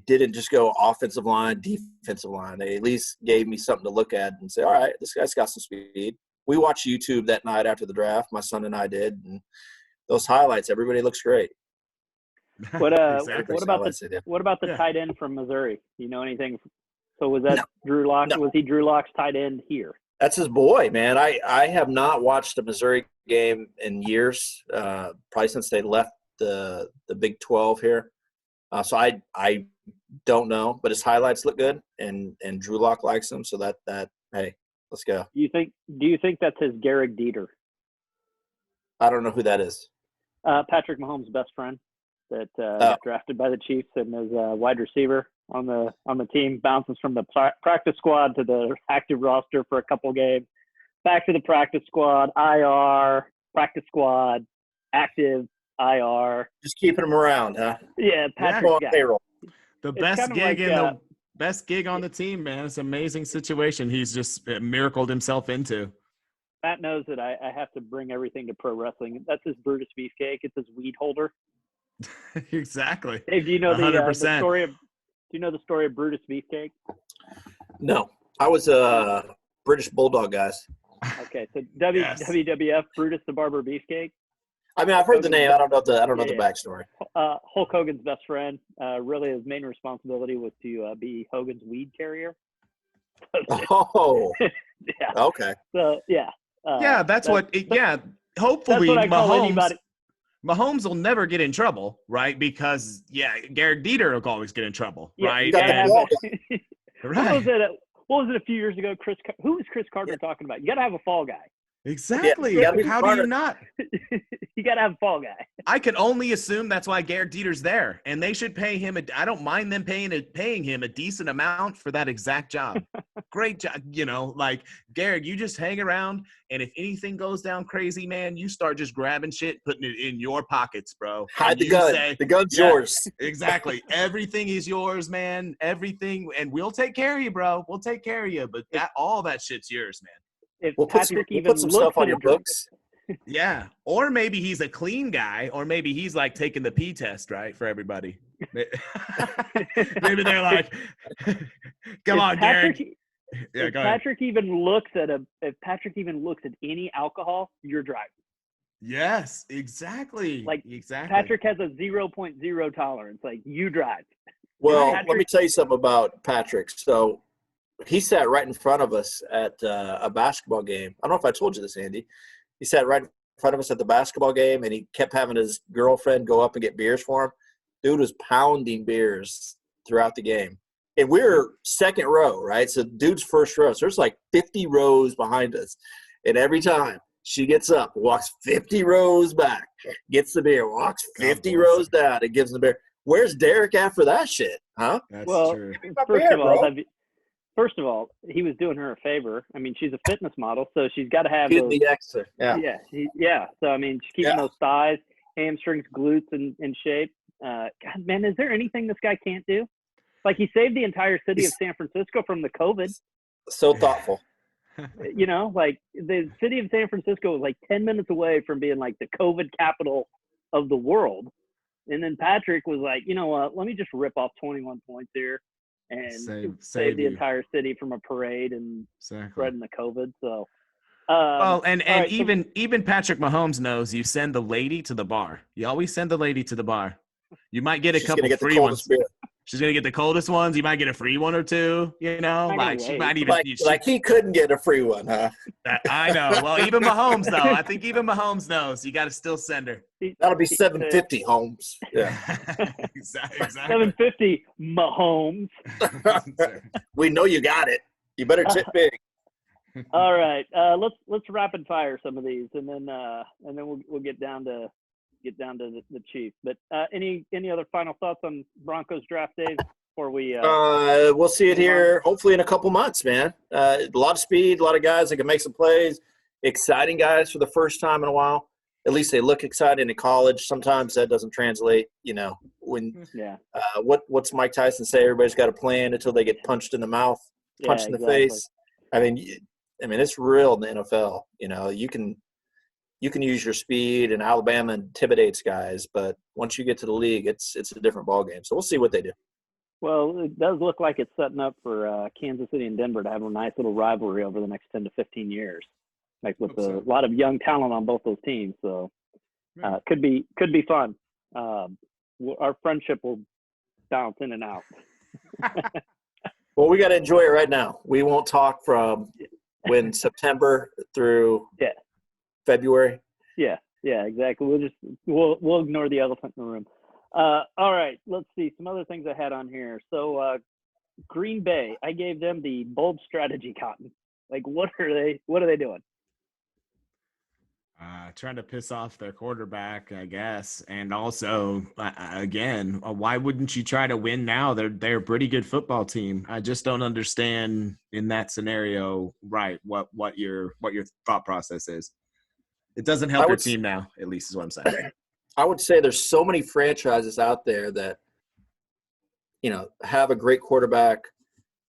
Speaker 2: didn't just go offensive line, defensive line. They at least gave me something to look at and say, all right, this guy's got some speed. We watched YouTube that night after the draft. My son and I did, and those highlights, everybody looks great.
Speaker 1: What
Speaker 3: Exactly.
Speaker 1: what about the tight end from Missouri? You know anything? So was that Drew Lock?
Speaker 2: No.
Speaker 1: Was he Drew Lock's tight end here?
Speaker 2: That's his boy, man. I have not watched a Missouri game in years, probably since they left the Big 12 here. So I don't know, but his highlights look good, and Drew Lock likes him. So that hey, let's go.
Speaker 1: Do you think that's his Garrett Dieter?
Speaker 2: I don't know who that is.
Speaker 1: Patrick Mahomes' best friend that got drafted by the Chiefs and is a wide receiver on the team, bounces from the practice squad to the active roster for a couple games, back to the practice squad, IR, practice squad, active, IR.
Speaker 2: Just keeping him around, huh?
Speaker 1: Yeah, Patrick.
Speaker 2: Yeah. Payroll.
Speaker 3: The best gig on the team, man. It's an amazing situation he's just miracled himself into.
Speaker 1: Matt knows that I have to bring everything to pro wrestling. That's his Brutus Beefcake. It's his weed holder.
Speaker 3: Exactly.
Speaker 1: Dave, do you know the
Speaker 3: 100%.
Speaker 1: story of? Do you know the story of Brutus Beefcake?
Speaker 2: No, I was a British Bulldog guys.
Speaker 1: Okay, so
Speaker 3: Yes.
Speaker 1: WWF Brutus the Barber Beefcake.
Speaker 2: I mean, I've heard the name. I don't know the backstory.
Speaker 1: Hulk Hogan's best friend. Really, his main responsibility was to be Hogan's weed carrier.
Speaker 2: Oh,
Speaker 1: Yeah.
Speaker 2: okay.
Speaker 1: So yeah.
Speaker 3: Hopefully
Speaker 1: That's what I call anybody.
Speaker 3: Mahomes will never get in trouble, right? Because Garrett Dieter will always get in trouble,
Speaker 1: Yeah,
Speaker 3: right?
Speaker 1: you gotta have
Speaker 3: And-
Speaker 1: What was it a few years ago? Who was Chris Carter talking about? You got to have a fall guy.
Speaker 3: Exactly.
Speaker 2: Yeah,
Speaker 3: How do you not?
Speaker 1: You got to have a fall guy.
Speaker 3: I can only assume that's why Garrett Dieter's there, and they should pay him. I don't mind them paying him a decent amount for that exact job. Great job, like Garrett. You just hang around, and if anything goes down crazy, man, you start just grabbing shit, putting it in your pockets, bro.
Speaker 2: Hide the gun. The gun's yours.
Speaker 3: Exactly. Everything is yours, man. Everything, and we'll take care of you, bro. We'll take care of you. But all that shit's yours, man.
Speaker 1: If
Speaker 2: We'll put some stuff on your books.
Speaker 3: Yeah, or maybe he's a clean guy, or maybe he's like taking the P test, right, for everybody. Maybe they're like, "Come on, Garrett." Yeah,
Speaker 1: if Patrick even looks at any alcohol, you're driving.
Speaker 3: Yes, exactly. Exactly.
Speaker 1: Patrick has a 0.0 tolerance. Like, you drive.
Speaker 2: Well, let me tell you something about Patrick. So he sat right in front of us at a basketball game. I don't know if I told you this, Andy. He sat right in front of us at the basketball game, and he kept having his girlfriend go up and get beers for him. Dude was pounding beers throughout the game. And we're second row, right? So dude's first row. So there's like 50 rows behind us. And every time she gets up, walks 50 rows back, gets the beer, walks 50 rows down, and gives him the beer. Where's Derek after that shit, huh?
Speaker 3: That's
Speaker 1: true. First of all, he was doing her a favor. I mean, she's a fitness model, so she's got to have
Speaker 2: the extra.
Speaker 1: Yeah. So, I mean, she's keeping those thighs, hamstrings, glutes in shape. God, man, is there anything this guy can't do? Like, he saved the entire city of San Francisco from the COVID.
Speaker 2: So thoughtful.
Speaker 1: Like, the city of San Francisco was like 10 minutes away from being like the COVID capital of the world. And then Patrick was like, you know what, let me just rip off 21 points here and save the entire city from a parade and spreading the COVID. So,
Speaker 3: even Patrick Mahomes knows you send the lady to the bar. You always send the lady to the bar. You might get a couple free ones. She's gonna get the coldest ones. You might get a free one or two. You know,
Speaker 1: I'm
Speaker 3: like
Speaker 1: gonna
Speaker 3: she
Speaker 1: wait.
Speaker 3: might even.
Speaker 2: Like he couldn't get a free one, huh?
Speaker 3: I know. Well, even Mahomes though. I think even Mahomes knows. You got to still send her.
Speaker 2: That'll be 750 Holmes. Yeah.
Speaker 3: Exactly.
Speaker 1: 750 Mahomes.
Speaker 2: We know you got it. You better tip big.
Speaker 1: All right, let's rapid fire some of these, and then we'll get down to the Chiefs. But any other final thoughts on Broncos draft days before we?
Speaker 2: We'll see it here hopefully in a couple months, man. A lot of speed, a lot of guys that can make some plays. Exciting guys for the first time in a while. At least they look exciting in college. Sometimes that doesn't translate. You know, when what's Mike Tyson say? Everybody's got a plan until they get punched in the mouth, punched in the face. I mean, it's real in the NFL. You know, you can use your speed, and Alabama intimidates guys, but once you get to the league, it's a different ballgame. So we'll see what they do.
Speaker 1: Well, it does look like it's setting up for Kansas City and Denver to have a nice little rivalry over the next 10 to 15 years, like with a lot of young talent on both those teams. So could be fun. Our friendship will bounce in and out.
Speaker 2: Well, we got to enjoy it right now. We won't talk from when September through February. Yeah,
Speaker 1: exactly. We'll ignore the elephant in the room. All right, let's see some other things I had on here. So Green Bay, I gave them the bold strategy cotton. Like, what are they doing?
Speaker 3: Trying to piss off their quarterback, I guess, and also again, why wouldn't you try to win now? They're a pretty good football team. I just don't understand in that scenario, right? What your thought process is. It doesn't help your team now, at least is what I'm saying.
Speaker 2: I would say there's so many franchises out there that, you know, have a great quarterback,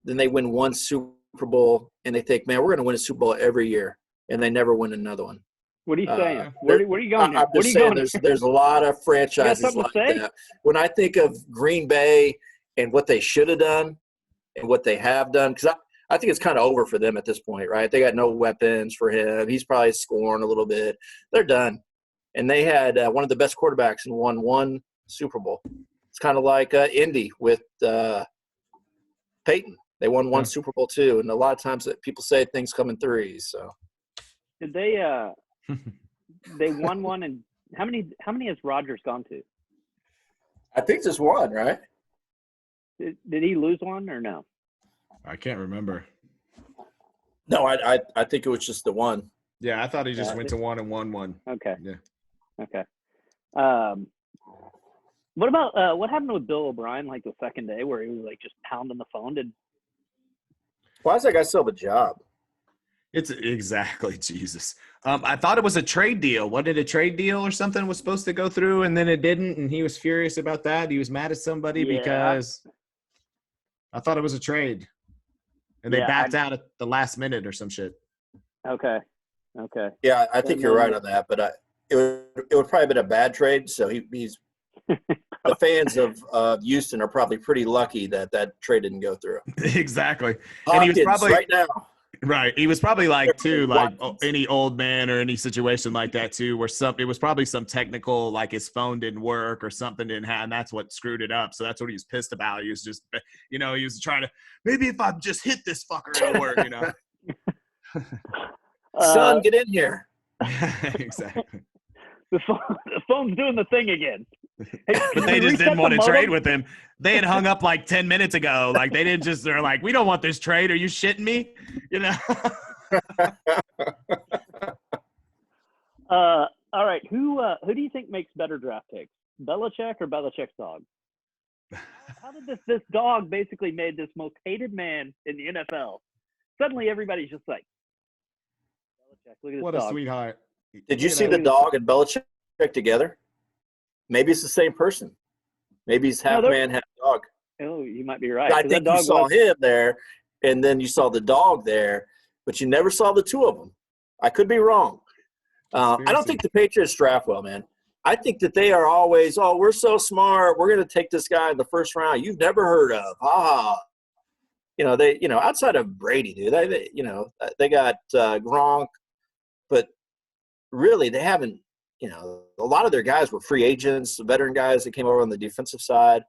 Speaker 2: then they win one Super Bowl, and they think, man, we're going to win a Super Bowl every year, and they never win another one.
Speaker 1: What are you saying? Where are you going?
Speaker 2: I'm just saying there's a lot of franchises like that. When I think of Green Bay and what they should have done and what they have done, because I think it's kind of over for them at this point, right? They got no weapons for him. He's probably scoring a little bit. They're done. And they had one of the best quarterbacks and won one Super Bowl. It's kind of like Indy with Payton. They won one Super Bowl too. And a lot of times that people say things come in threes. So
Speaker 1: did they they won one, and how many has Rodgers gone to?
Speaker 2: I think just one, right?
Speaker 1: Did he lose one or no?
Speaker 3: I can't remember.
Speaker 2: No, I think it was just the one.
Speaker 3: Yeah, I thought he just went to one and won one.
Speaker 1: Okay.
Speaker 3: Yeah.
Speaker 1: Okay. What about what happened with Bill O'Brien like the second day where he was like just pounding the phone?
Speaker 2: Why does that guy still have a job?
Speaker 3: It's exactly Jesus. I thought it was a trade deal. What did a trade deal or something was supposed to go through, and then it didn't, and he was furious about that. He was mad at somebody because I thought it was a trade, and they backed out at the last minute or some shit.
Speaker 1: Okay.
Speaker 2: Yeah, I think you're right on that, but it would probably have been a bad trade. So he's the fans of Houston are probably pretty lucky that trade didn't go through.
Speaker 3: Exactly,
Speaker 2: Hopkins,
Speaker 3: and he was probably
Speaker 2: right now.
Speaker 3: Right. He was probably like any old man or any situation like that too, where it was probably some technical, like his phone didn't work or something didn't happen. And that's what screwed it up. So that's what he was pissed about. He was just, he was trying to, maybe if I just hit this fucker, it'll work,
Speaker 2: Son, get in here.
Speaker 3: Exactly.
Speaker 1: The phone's doing the thing again. Hey,
Speaker 3: but they just didn't want to trade with him. They had hung up like 10 minutes ago. Like they're like, we don't want this trade. Are you shitting me?
Speaker 1: All right. Who do you think makes better draft picks? Belichick or Belichick's dog? How did this dog basically made this most hated man in the NFL? Suddenly everybody's just like, Belichick, look at this
Speaker 3: what
Speaker 1: dog.
Speaker 3: A sweetheart.
Speaker 2: Did you see the dog and Belichick together? Maybe it's the same person. Maybe he's half man, half dog.
Speaker 1: Oh, you might be right.
Speaker 2: I think you saw him there, and then you saw the dog there, but you never saw the two of them. I could be wrong. I don't think the Patriots draft well, man. I think that they are always, we're so smart. We're going to take this guy in the first round you've never heard of. They, outside of Brady, dude, they got Gronk, but really they haven't, a lot of their guys were free agents, veteran guys that came over on the defensive side.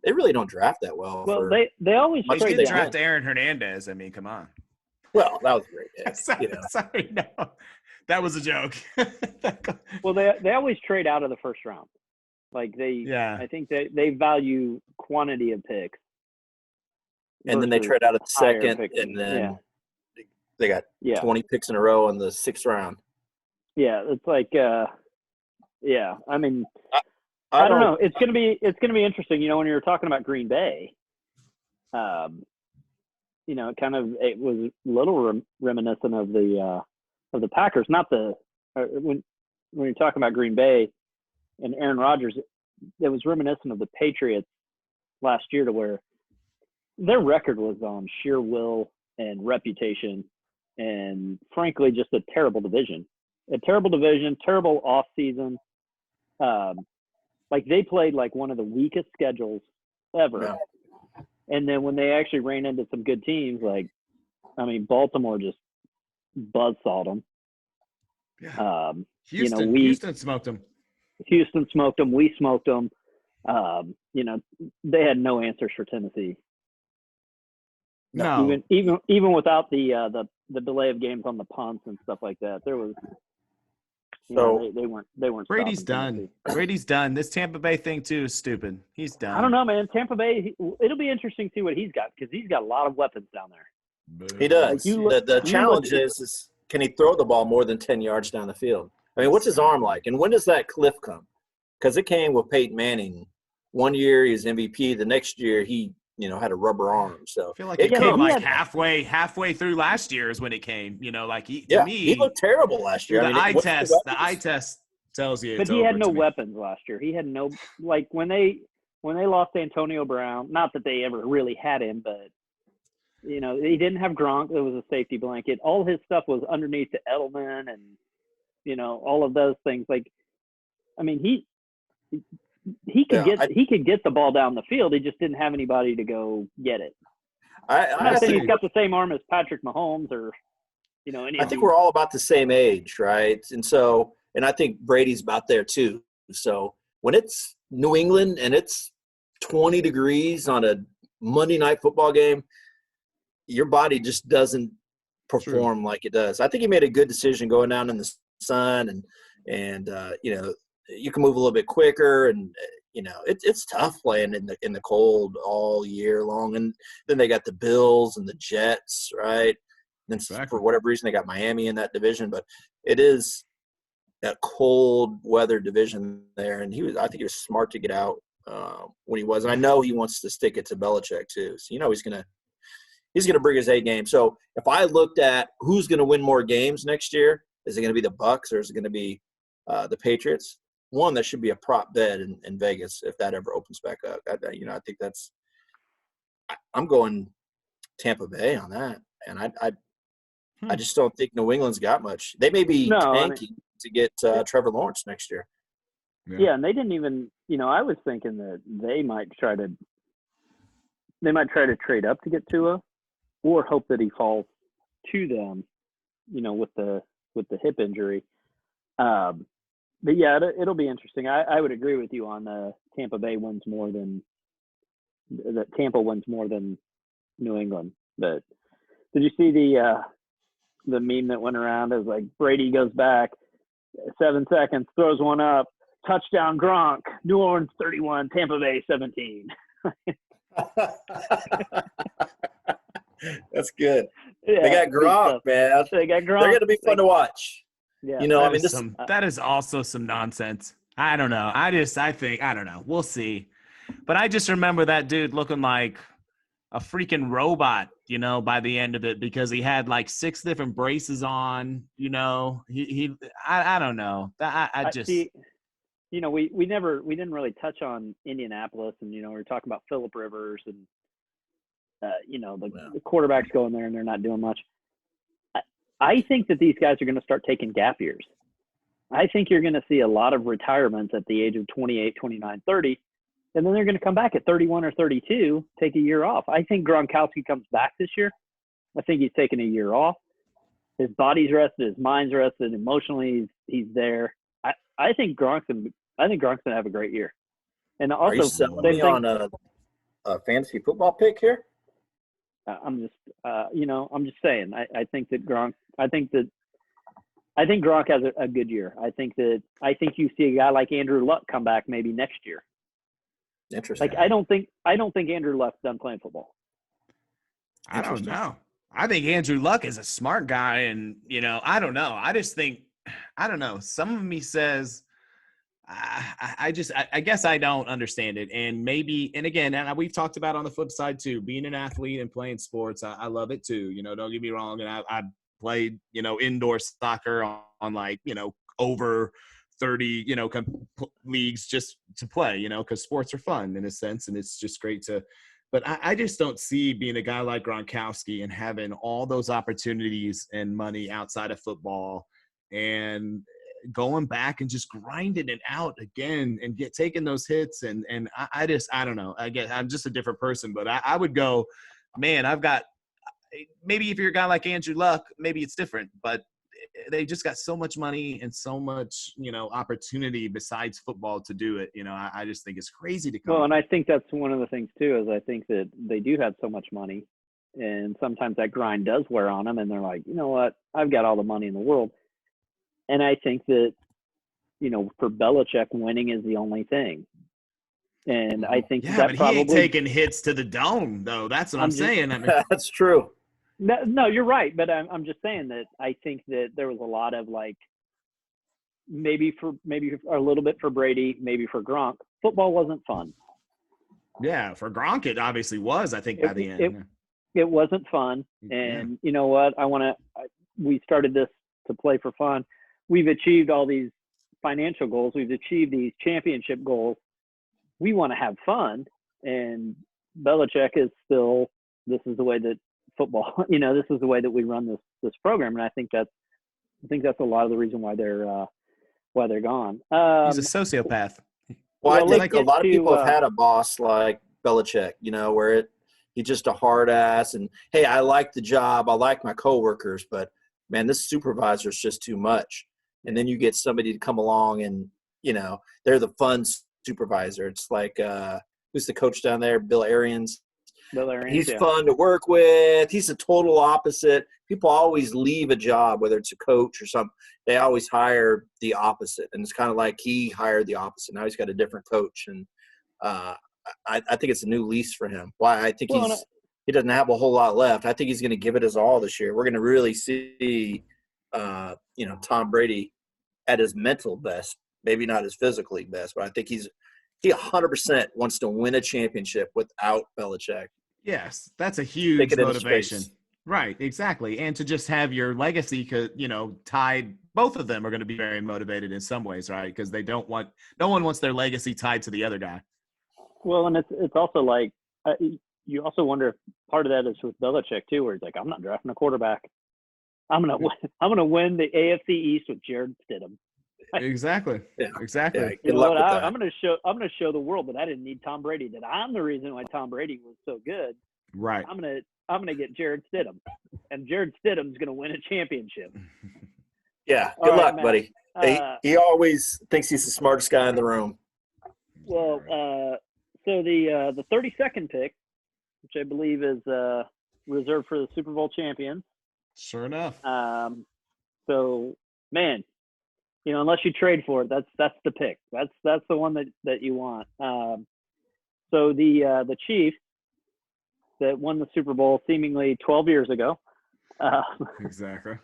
Speaker 2: they really don't draft that well.
Speaker 1: Well, they always
Speaker 3: They
Speaker 1: trade
Speaker 3: did
Speaker 1: down.
Speaker 3: draft Aaron Hernandez. I mean, come on.
Speaker 2: Well, that was a great pick.
Speaker 3: Sorry, no. That was a joke.
Speaker 1: Well, they always trade out of the first round. Like I think they value quantity of picks.
Speaker 2: And then they trade out of the second, and then they got 20 picks in a row in the 6th round.
Speaker 1: Yeah, it's like, I mean, I don't know. It's gonna be interesting. When you were talking about Green Bay, it was a little reminiscent of the Packers. Not when you're talking about Green Bay and Aaron Rodgers, it was reminiscent of the Patriots last year, to where their record was on sheer will and reputation, and frankly, just a terrible division. Terrible off season. Like they played like one of the weakest schedules ever. Yeah. And then when they actually ran into some good teams, Baltimore just buzzsawed them.
Speaker 3: Yeah. Houston smoked them.
Speaker 1: Houston smoked them. We smoked them. They had no answers for Tennessee.
Speaker 3: No.
Speaker 1: Even without the delay of games on the punts and stuff like that, there was. They weren't.
Speaker 3: Brady's done. Brady's done. This Tampa Bay thing too is stupid. He's done.
Speaker 1: I don't know, man. Tampa Bay. It'll be interesting to see what he's got, because he's got a lot of weapons down there.
Speaker 2: He does. The challenge is can he throw the ball more than 10 yards down the field? I mean, what's his arm like? And when does that cliff come? Because it came with Peyton Manning. One year he was MVP. The next year he had a rubber arm. So
Speaker 3: I feel like it came halfway through last year is when it came. To me,
Speaker 2: he looked terrible last year.
Speaker 3: The eye test tells you.
Speaker 1: But he had no weapons last year. He had no, like when they lost Antonio Brown. Not that they ever really had him, but he didn't have Gronk. It was a safety blanket. All his stuff was underneath the Edelman and all of those things. Like, I mean, he could get the ball down the field. He just didn't have anybody to go get it. I think he's got the same arm as Patrick Mahomes or any.
Speaker 2: I think we're all about the same age, right? And I think Brady's about there too. So when it's New England and it's 20 degrees on a Monday night football game, your body just doesn't perform like it does. I think he made a good decision going down in the sun and you can move a little bit quicker, and it's tough playing in the cold all year long. And then they got the Bills and the Jets, right? And then for whatever reason they got Miami in that division, but it is that cold weather division there. And I think he was smart to get out when he was. And I know he wants to stick it to Belichick too. So he's gonna bring his A game. So if I looked at who's gonna win more games next year, is it gonna be the Bucs or is it gonna be the Patriots? One, that should be a prop bet in Vegas if that ever opens back up. I think I'm going Tampa Bay on that, and I just don't think New England's got much. They may be tanking to get Trevor Lawrence next year.
Speaker 1: Yeah, and they didn't even. I was thinking that they might try to trade up to get Tua, or hope that he falls to them, with the hip injury. But yeah, it'll be interesting. I would agree with you on Tampa wins more than New England. But did you see the meme that went around? It was like Brady goes back 7 seconds, throws one up, touchdown Gronk, New Orleans 31, Tampa Bay 17.
Speaker 2: That's good. Yeah, they got Gronk, man.
Speaker 1: They got Gronk.
Speaker 2: They're going to be fun to watch.
Speaker 1: Yeah,
Speaker 3: that is also some nonsense. I don't know. I don't know. We'll see. But I just remember that dude looking like a freaking robot, by the end of it, because he had like 6 different braces on, I don't know. We didn't really touch on Indianapolis, and, we were talking about Phillip Rivers and, the quarterbacks going there and they're not doing much. I think that these guys are going to start taking gap years. I think you're going to see a lot of retirements at the age of 28, 29, 30, and then they're going to come back at 31 or 32, take a year off. I think Gronkowski comes back this year. I think he's taking a year off. His body's rested, his mind's rested, emotionally he's there. I think Gronk's going to have a great year. And also,
Speaker 2: are you selling me on fantasy football pick here?
Speaker 1: I'm just, I'm just saying. I think that Gronk. I think Gronk has a good year. I think you see a guy like Andrew Luck come back maybe next year.
Speaker 2: Interesting.
Speaker 1: Like I don't think Andrew Luck's done playing football.
Speaker 3: I don't know. I think Andrew Luck is a smart guy, and I don't know. I just think I don't know. Some of me says I guess I don't understand it, and maybe, and again, and we've talked about on the flip side too, being an athlete and playing sports. I love it too. Don't get me wrong, and I played indoor soccer on like over 30 leagues just to play because sports are fun in a sense, and it's just great to. But I just don't see being a guy like Gronkowski and having all those opportunities and money outside of football and going back and just grinding it out again and taking those hits. And I don't know. I'm just a different person, but I would go, man, I've got maybe if you're a guy like Andrew Luck, maybe it's different, but they just got so much money and so much, opportunity besides football to do it. I just think it's crazy to come.
Speaker 1: Well, and I think that's one of the things too, is I think that they do have so much money, and sometimes that grind does wear on them, and they're like, you know what, I've got all the money in the world. And I think that, for Belichick, winning is the only thing. And I think
Speaker 3: but he ain't taking hits to the dome, though. That's what I'm saying. I mean,
Speaker 2: that's true.
Speaker 1: No, you're right. But I'm just saying that I think that there was a lot of like, maybe a little bit for Brady, maybe for Gronk. Football wasn't fun.
Speaker 3: Yeah, for Gronk, it obviously was, I think, by the end.
Speaker 1: It wasn't fun. And you know what? We started this to play for fun. We've achieved all these financial goals. We've achieved these championship goals. We want to have fun. And Belichick is still, this is the way that football, this is the way that we run this program. And I think that's a lot of the reason why they're gone.
Speaker 3: He's a sociopath.
Speaker 2: Well, I think a lot of people have had a boss like Belichick, where he's just a hard ass. And, hey, I like the job. I like my coworkers, but, man, this supervisor is just too much. And then you get somebody to come along and, they're the fun supervisor. It's like who's the coach down there? Bill Arians. He's fun to work with. He's a total opposite. People always leave a job, whether it's a coach or something. They always hire the opposite. And it's kind of like he hired the opposite. Now he's got a different coach. And I think it's a new lease for him. Why? I think he doesn't have a whole lot left. I think he's going to give it his all this year. We're going to really see Tom Brady at his mental best, maybe not his physically best, but I think he 100% wants to win a championship without Belichick.
Speaker 3: Yes, that's a huge motivation. Right, exactly. And to just have your legacy, tied, both of them are going to be very motivated in some ways, right? Because no one wants their legacy tied to the other guy. Well,
Speaker 1: and it's also like, you also wonder if part of that is with Belichick too, where he's like, I'm not drafting a quarterback. I'm gonna win the AFC East with Jared Stidham.
Speaker 3: Exactly. Yeah. Exactly. Yeah,
Speaker 1: you know what? I'm gonna show the world that I didn't need Tom Brady. That I'm the reason why Tom Brady was so good.
Speaker 3: Right.
Speaker 1: I'm gonna get Jared Stidham, and Jared Stidham's gonna win a championship.
Speaker 2: Yeah. Good luck, Matt, buddy. He always thinks he's the smartest guy in the room.
Speaker 1: Well, so the 32nd pick, which I believe is reserved for the Super Bowl champions.
Speaker 3: Sure enough.
Speaker 1: So, man, unless you trade for it, that's the pick. That's the one that you want. So the Chiefs that won the Super Bowl seemingly 12 years ago.
Speaker 3: Exactly.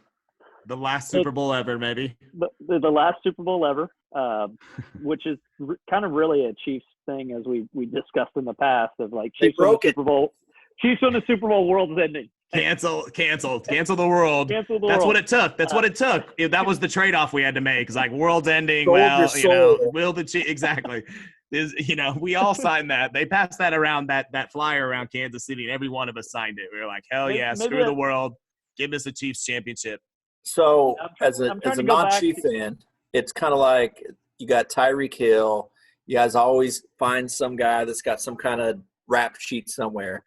Speaker 3: The last Super Bowl ever, maybe.
Speaker 1: The last Super Bowl ever, which is kind of really a Chiefs thing, as we discussed in the past, of like Chiefs won the Super Bowl. Chiefs won the Super Bowl, world's ending.
Speaker 3: Cancel the world. That's what it took. That's what it took. That was the trade-off we had to make. It's like world's ending. Well, will the Chiefs exactly? We all signed that. They passed that around that flyer around Kansas City, and every one of us signed it. We were like, hell yeah, screw the world, give us a Chiefs championship.
Speaker 2: So as a non-Chief fan, it's kind of like you got Tyreek Hill. You guys always find some guy that's got some kind of rap sheet somewhere.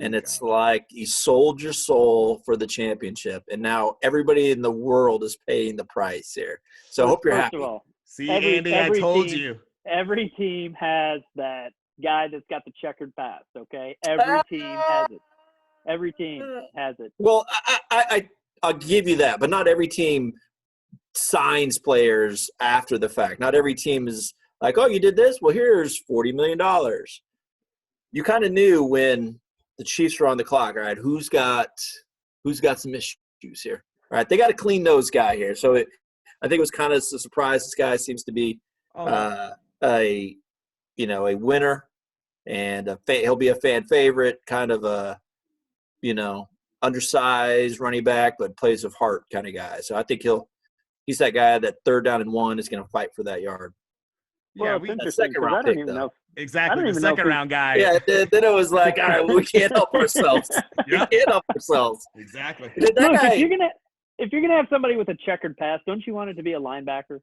Speaker 2: And it's like you sold your soul for the championship, and now everybody in the world is paying the price here. So I hope you're happy.
Speaker 3: Andy, I told you.
Speaker 1: Every team has that guy that's got the checkered past. Okay, every team has it. Every team has it.
Speaker 2: Well, I'll give you that, but not every team signs players after the fact. Not every team is like, oh, you did this? Well, here's $40 million. You kind of knew when the Chiefs were on the clock, all right, who's got some issues here? All right, they got a clean nose guy here. So I think it was kind of a surprise. This guy seems to be a winner, and he'll be a fan favorite, kind of a, undersized running back, but plays with heart kind of guy. So I think he's that guy that 3rd down and 1 is going to fight for that yard.
Speaker 1: Well, it's interesting because I don't even know.
Speaker 3: Exactly, the second round guy.
Speaker 2: Yeah, then it was like, all right, we can't help ourselves. We can't help ourselves.
Speaker 3: Exactly.
Speaker 1: Look, if you're gonna have somebody with a checkered past, don't you want it to be a linebacker?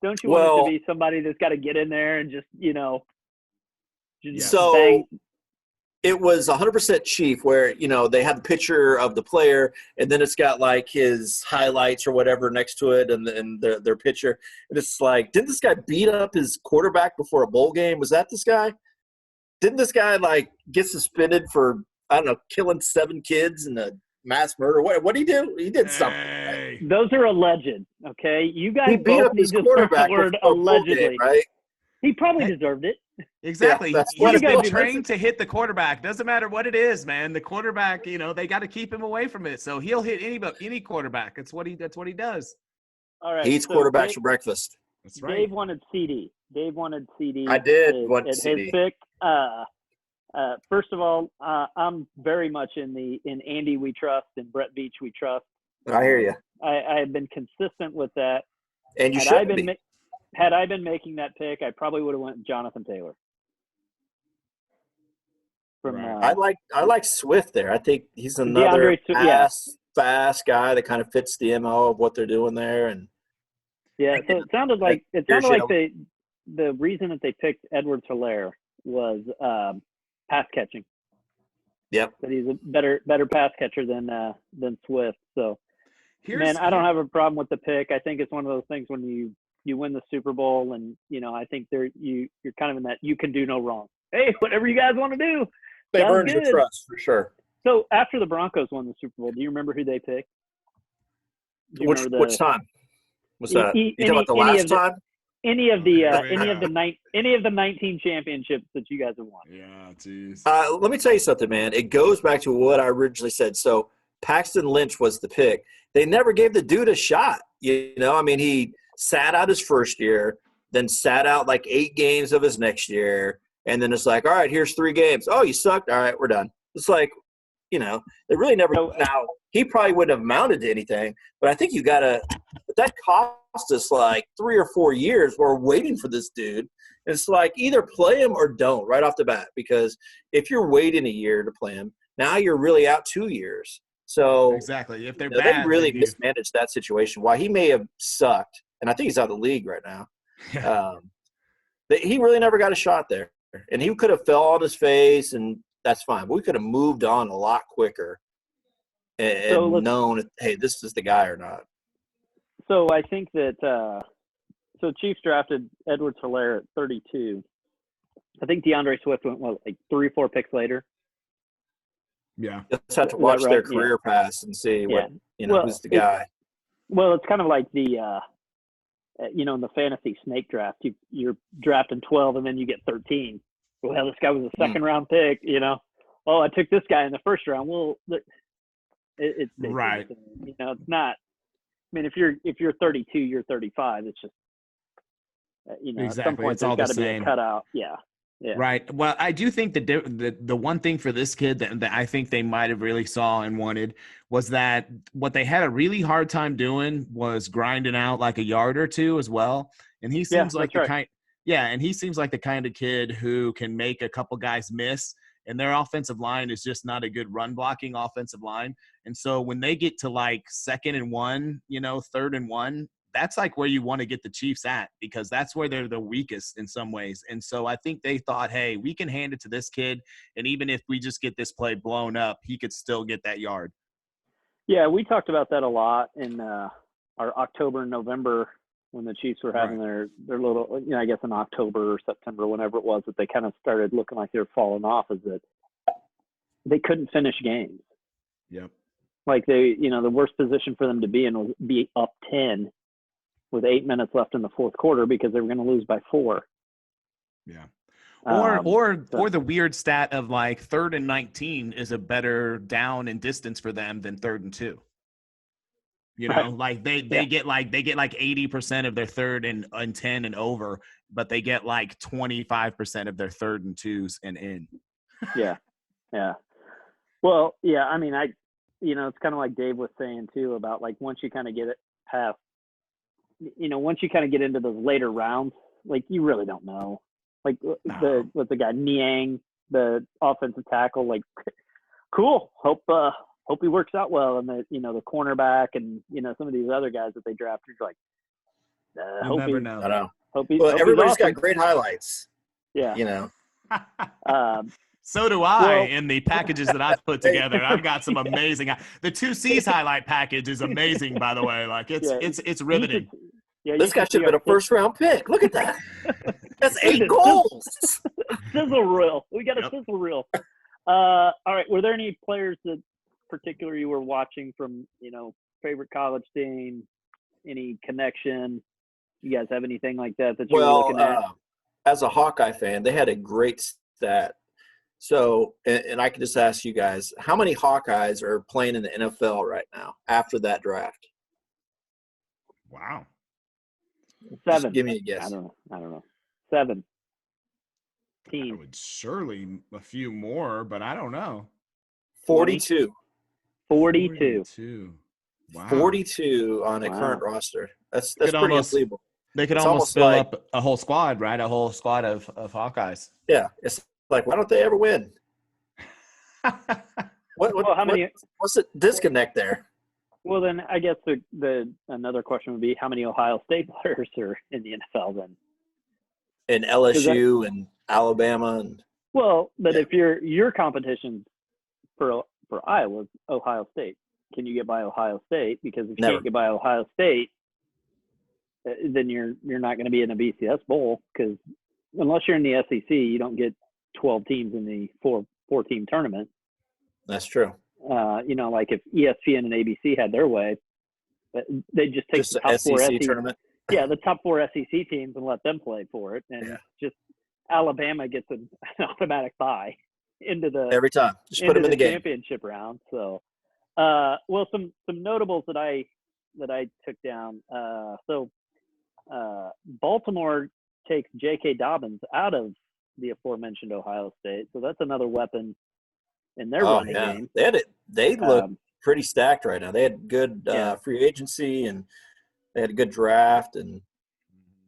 Speaker 1: Don't you want it to be somebody that's got to get in there and just
Speaker 2: so
Speaker 1: bang?
Speaker 2: It was 100% Chief, where they have the picture of the player, and then it's got like his highlights or whatever next to it, and their picture. And it's like, didn't this guy beat up his quarterback before a bowl game? Was that this guy? Didn't this guy like get suspended for, I don't know, killing 7 kids in a mass murder? What did he do? He did something. Right?
Speaker 1: Those are alleged. Okay, you guys
Speaker 2: he beat
Speaker 1: both
Speaker 2: up
Speaker 1: need
Speaker 2: his
Speaker 1: to
Speaker 2: quarterback
Speaker 1: the word
Speaker 2: before a bowl
Speaker 1: allegedly.
Speaker 2: game, right?
Speaker 1: He probably deserved it.
Speaker 3: Exactly.
Speaker 2: Yeah,
Speaker 3: He's been trained to hit the quarterback. Doesn't matter what it is, man. The quarterback, they got to keep him away from it. So he'll hit any quarterback. That's what he does.
Speaker 1: All right.
Speaker 2: He eats quarterbacks for breakfast.
Speaker 3: That's right.
Speaker 1: Dave wanted CeeDee.
Speaker 2: I did want
Speaker 1: his
Speaker 2: CeeDee.
Speaker 1: pick. First of all, I'm very much in Andy we trust and Brett Beach we trust.
Speaker 2: I hear you.
Speaker 1: I have been consistent with that.
Speaker 2: And you should be.
Speaker 1: Had I been making that pick, I probably would have went Jonathan Taylor.
Speaker 2: I like Swift there. I think he's another fast guy that kind of fits the MO of what they're doing there. And
Speaker 1: so it sounded like the reason that they picked Edwards-Helaire was pass catching.
Speaker 2: Yep.
Speaker 1: That he's a better pass catcher than Swift. So I don't have a problem with the pick. I think it's one of those things when you win the Super Bowl, and I think you're kind of in that you can do no wrong. Hey, whatever you guys want to do.
Speaker 2: They've earned your trust for sure.
Speaker 1: So after the Broncos won the Super Bowl, do you remember who they picked?
Speaker 2: Which time? What's that? You talking about the last time?
Speaker 1: Any of the 19 championships that you guys have won.
Speaker 3: Yeah, geez.
Speaker 2: Let me tell you something, man. It goes back to what I originally said. So Paxton Lynch was the pick. They never gave the dude a shot. He sat out his first year, then sat out like 8 games of his next year, and then it's like, all right, here's 3 games. Oh, you sucked. All right, we're done. It's like, they really never. Now he probably wouldn't have amounted to anything, but I think that cost us like 3 or 4 years. We're waiting for this dude. And it's like either play him or don't right off the bat, because if you're waiting a year to play him, now you're really out 2 years. So
Speaker 3: exactly, if they're bad,
Speaker 2: they really mismanaged that situation. While he may have sucked, and I think he's out of the league right now. He really never got a shot there, and he could have fell on his face, and that's fine. But we could have moved on a lot quicker and known, hey, this is the guy or not.
Speaker 1: So I think that Chiefs drafted Edwards-Helaire at 32. I think DeAndre Swift went like 3 or 4 picks later.
Speaker 3: Yeah,
Speaker 2: just have to watch their career pass and see who's the guy.
Speaker 1: Well, it's kind of like the in the fantasy snake draft. You're drafting 12 and then you get 13. Well, this guy was a second round pick. Oh, I took this guy in the first round. Well, it's
Speaker 3: right.
Speaker 1: It's not. I mean, if you're 32, you're 35. It's just
Speaker 3: exactly.
Speaker 1: At some point
Speaker 3: It's all
Speaker 1: there's
Speaker 3: the
Speaker 1: got to be
Speaker 3: same.
Speaker 1: a cutout. Yeah. Yeah.
Speaker 3: Right. Well, I do think the one thing for this kid that I think they might have really saw and wanted was that what they had a really hard time doing was grinding out like a yard or two as well. And he seems like the kind. Yeah, and he seems like the kind of kid who can make a couple guys miss. And their offensive line is just not a good run blocking offensive line. And so when they get to like 2nd and 1, 3rd and 1. That's like where you want to get the Chiefs at, because that's where they're the weakest in some ways. And so I think they thought, hey, we can hand it to this kid, and even if we just get this play blown up, he could still get that yard.
Speaker 1: Yeah, we talked about that a lot in our October and November when the Chiefs were having their little, I guess in October or September, whenever it was, that they kind of started looking like they were falling off, is that they couldn't finish games.
Speaker 3: Yep.
Speaker 1: Like the worst position for them to be in was be up 10 with 8 minutes left in the fourth quarter because they were going to lose by 4.
Speaker 3: Yeah. Or the weird stat of like 3rd and 19 is a better down and distance for them than 3rd and 2. Like they get like 80% of their 3rd and 10 and over, but they get like 25% of their 3rd and 2s and in.
Speaker 1: Yeah. Well, yeah. I mean, it's kind of like Dave was saying too about like once you kind of get it past, once you kind of get into those later rounds, like you really don't know. Like what's the guy Niang, the offensive tackle, like cool. Hope he works out well, and the cornerback and some of these other guys that they drafted, like
Speaker 3: you never know.
Speaker 2: I know.
Speaker 1: Hope
Speaker 2: everybody's
Speaker 1: awesome.
Speaker 2: got great highlights.
Speaker 1: Yeah.
Speaker 3: So do I in the packages that I've put together. I've got some amazing. The 2C's highlight package is amazing, by the way. Like it's riveting.
Speaker 2: This guy should have been a first-round pick. Look at that. That's 8 goals.
Speaker 1: Sizzle reel. We got a sizzle reel. All right. Were there any players that particular you were watching from, favorite college team, any connection? You guys have anything like that you were looking at?
Speaker 2: As a Hawkeye fan, they had a great stat. So, and I can just ask you guys, how many Hawkeyes are playing in the NFL right now after that draft?
Speaker 3: Wow.
Speaker 1: 7.
Speaker 2: Just give me a guess.
Speaker 1: I don't know. 7.
Speaker 3: I would surely a few more, but I don't know.
Speaker 2: 42.
Speaker 1: 42.
Speaker 3: Wow.
Speaker 2: 42 on a current roster. That's pretty unbelievable.
Speaker 3: They could almost fill up a whole squad, right? A whole squad of Hawkeyes.
Speaker 2: Yeah. It's like, why don't they ever win? What's the disconnect there?
Speaker 1: Well, then I guess the another question would be how many Ohio State players are in the NFL then?
Speaker 2: And LSU and Alabama
Speaker 1: but if your competition for Iowa is Ohio State, can you get by Ohio State? Because if you can't get by Ohio State, then you're not going to be in a BCS bowl, because unless you're in the SEC, you don't get 12 teams in the four-team tournament.
Speaker 2: That's true.
Speaker 1: Like if ESPN and ABC had their way, they just take the top 4 SEC
Speaker 2: tournament.
Speaker 1: Yeah, the top 4 SEC teams and let them play for it, and just Alabama gets an automatic bye into the
Speaker 2: every time. Just put them in the game.
Speaker 1: Championship round. So, some notables that I took down. Baltimore takes J.K. Dobbins out of the aforementioned Ohio State, so that's another weapon in their running game.
Speaker 2: They look pretty stacked right now. They had good free agency, and they had a good draft,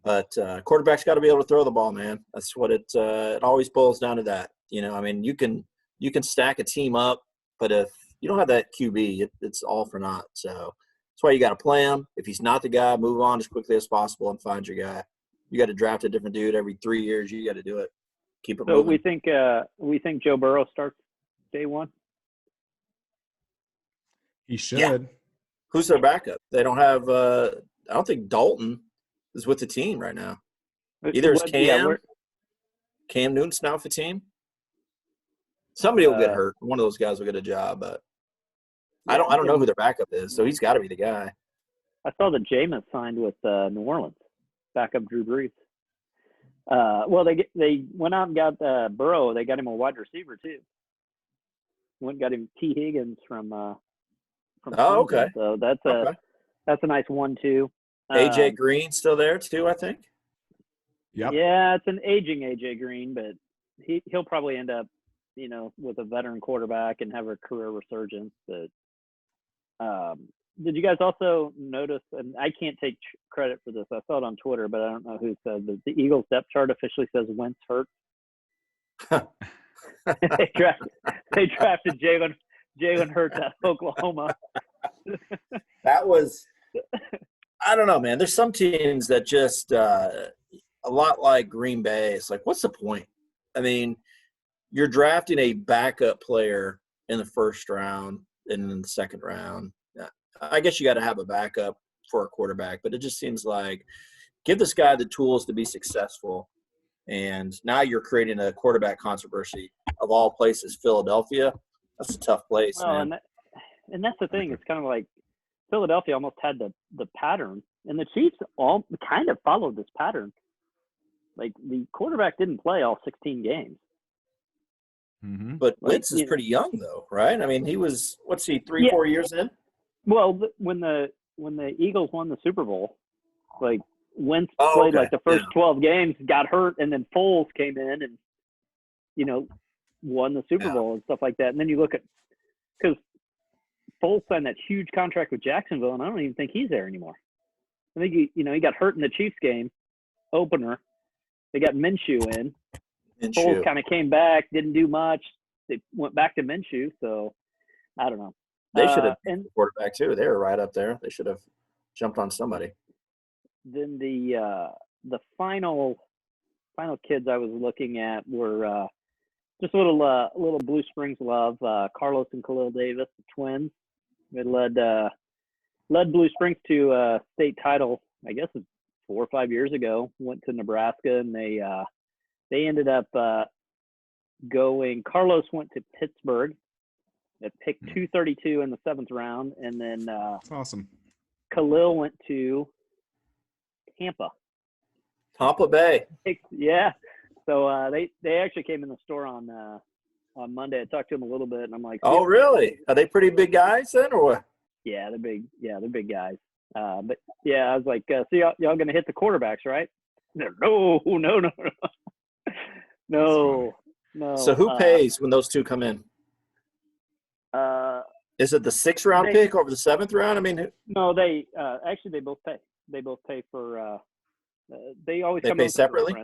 Speaker 2: but quarterback's got to be able to throw the ball, man. That's what it always boils down to. That you can stack a team up, but if you don't have that QB, it's all for naught. So that's why you got to play him. If he's not the guy, move on as quickly as possible and find your guy. You got to draft a different dude every 3 years. You got to do it. Keep it moving.
Speaker 1: So we think Joe Burrow starts day one.
Speaker 3: He should.
Speaker 2: Yeah. Who's their backup? They don't have. I don't think Dalton is with the team right now. Either is Cam Newton's now with the team. Somebody will get hurt. One of those guys will get a job, but I don't know who their backup is. So he's got to be the guy.
Speaker 1: I saw that Jameis signed with New Orleans, backup Drew Brees. They went out and got Burrow. They got him a wide receiver too. Went and got him T. Higgins from.
Speaker 2: Oh, okay.
Speaker 1: So that's a nice 1-2.
Speaker 2: AJ Green still there too, I think.
Speaker 3: Yep.
Speaker 1: Yeah, it's an aging AJ Green, but he'll probably end up, with a veteran quarterback and have a career resurgence. But did you guys also notice? And I can't take credit for this. I saw it on Twitter, but I don't know who said that the Eagles depth chart officially says Wentz hurt. They drafted Jalen Hurts out of Oklahoma.
Speaker 2: That was, I don't know, man. There's some teams that just a lot like Green Bay. It's like, what's the point? I mean, you're drafting a backup player in the first round and in the second round. I guess you got to have a backup for a quarterback, but it just seems like give this guy the tools to be successful. And now you're creating a quarterback controversy of all places, Philadelphia. That's a tough place,
Speaker 1: Well,
Speaker 2: man.
Speaker 1: and that's the thing. It's kind of like Philadelphia almost had the pattern, and the Chiefs all kind of followed this pattern. Like the quarterback didn't play all 16 games.
Speaker 3: Mm-hmm.
Speaker 2: But Wentz is pretty young, though, right? I mean, he was, 4 years in?
Speaker 1: Well, when the Eagles won the Super Bowl, like Wentz played like the first 12 games, got hurt, and then Foles came in and, won the Super Bowl and stuff like that. And then you look at – because Foles signed that huge contract with Jacksonville, and I don't even think he's there anymore. I think, he got hurt in the Chiefs game, opener. They got Minshew in. Foles kind of came back, didn't do much. They went back to Minshew, so I don't know.
Speaker 2: They should have been the quarterback too. They were right up there. They should have jumped on somebody.
Speaker 1: Then the final kids I was looking at were just a little Blue Springs love. Carlos and Khalil Davis, the twins. They led Blue Springs to a state title, I guess, 4 or 5 years ago. Went to Nebraska, and they ended up going. Carlos went to Pittsburgh at pick 232 in the 7th round, and then
Speaker 3: That's awesome.
Speaker 1: Khalil went to Tampa
Speaker 2: Bay.
Speaker 1: Yeah. So they actually came in the store on Monday. I talked to them a little bit, and I'm like,
Speaker 2: oh, really? Are they pretty big guys then, or what?
Speaker 1: Yeah, they're big. Yeah, they're big guys. But yeah, I was like, so y'all gonna hit the quarterbacks, right? No. No.
Speaker 2: So who pays when those two come in? Is it the 6th round pick over the 7th round? I mean,
Speaker 1: no, they actually they both pay. They both pay for. They always come
Speaker 2: pay
Speaker 1: in
Speaker 2: separately.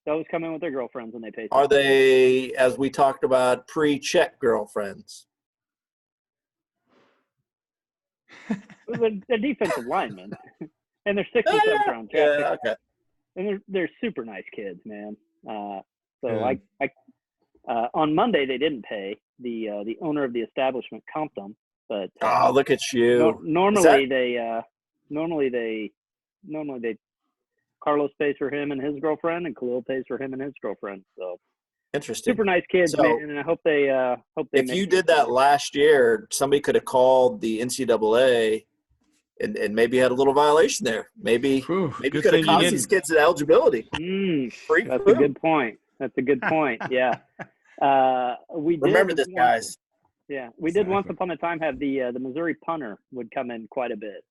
Speaker 1: They always come in with their girlfriends and they pay.
Speaker 2: Are they, as we talked about, pre-check girlfriends?
Speaker 1: They're defensive linemen, and they're 6th and 7th round draft picks.
Speaker 2: Okay.
Speaker 1: And they're super nice kids, man. I on Monday they didn't pay. The owner of the establishment comped them, but
Speaker 2: look at you.
Speaker 1: Normally Carlos pays for him and his girlfriend, and Khalil pays for him and his girlfriend. So
Speaker 2: interesting.
Speaker 1: Super nice kids, man, and I hope they
Speaker 2: If you did that last year, somebody could have called the NCAA and maybe had a little violation there. Maybe could have cost these kids an eligibility.
Speaker 1: That's a good point. Yeah.
Speaker 2: Remember this, guys.
Speaker 1: Yeah, we did once upon a time have the Missouri punter would come in quite a bit.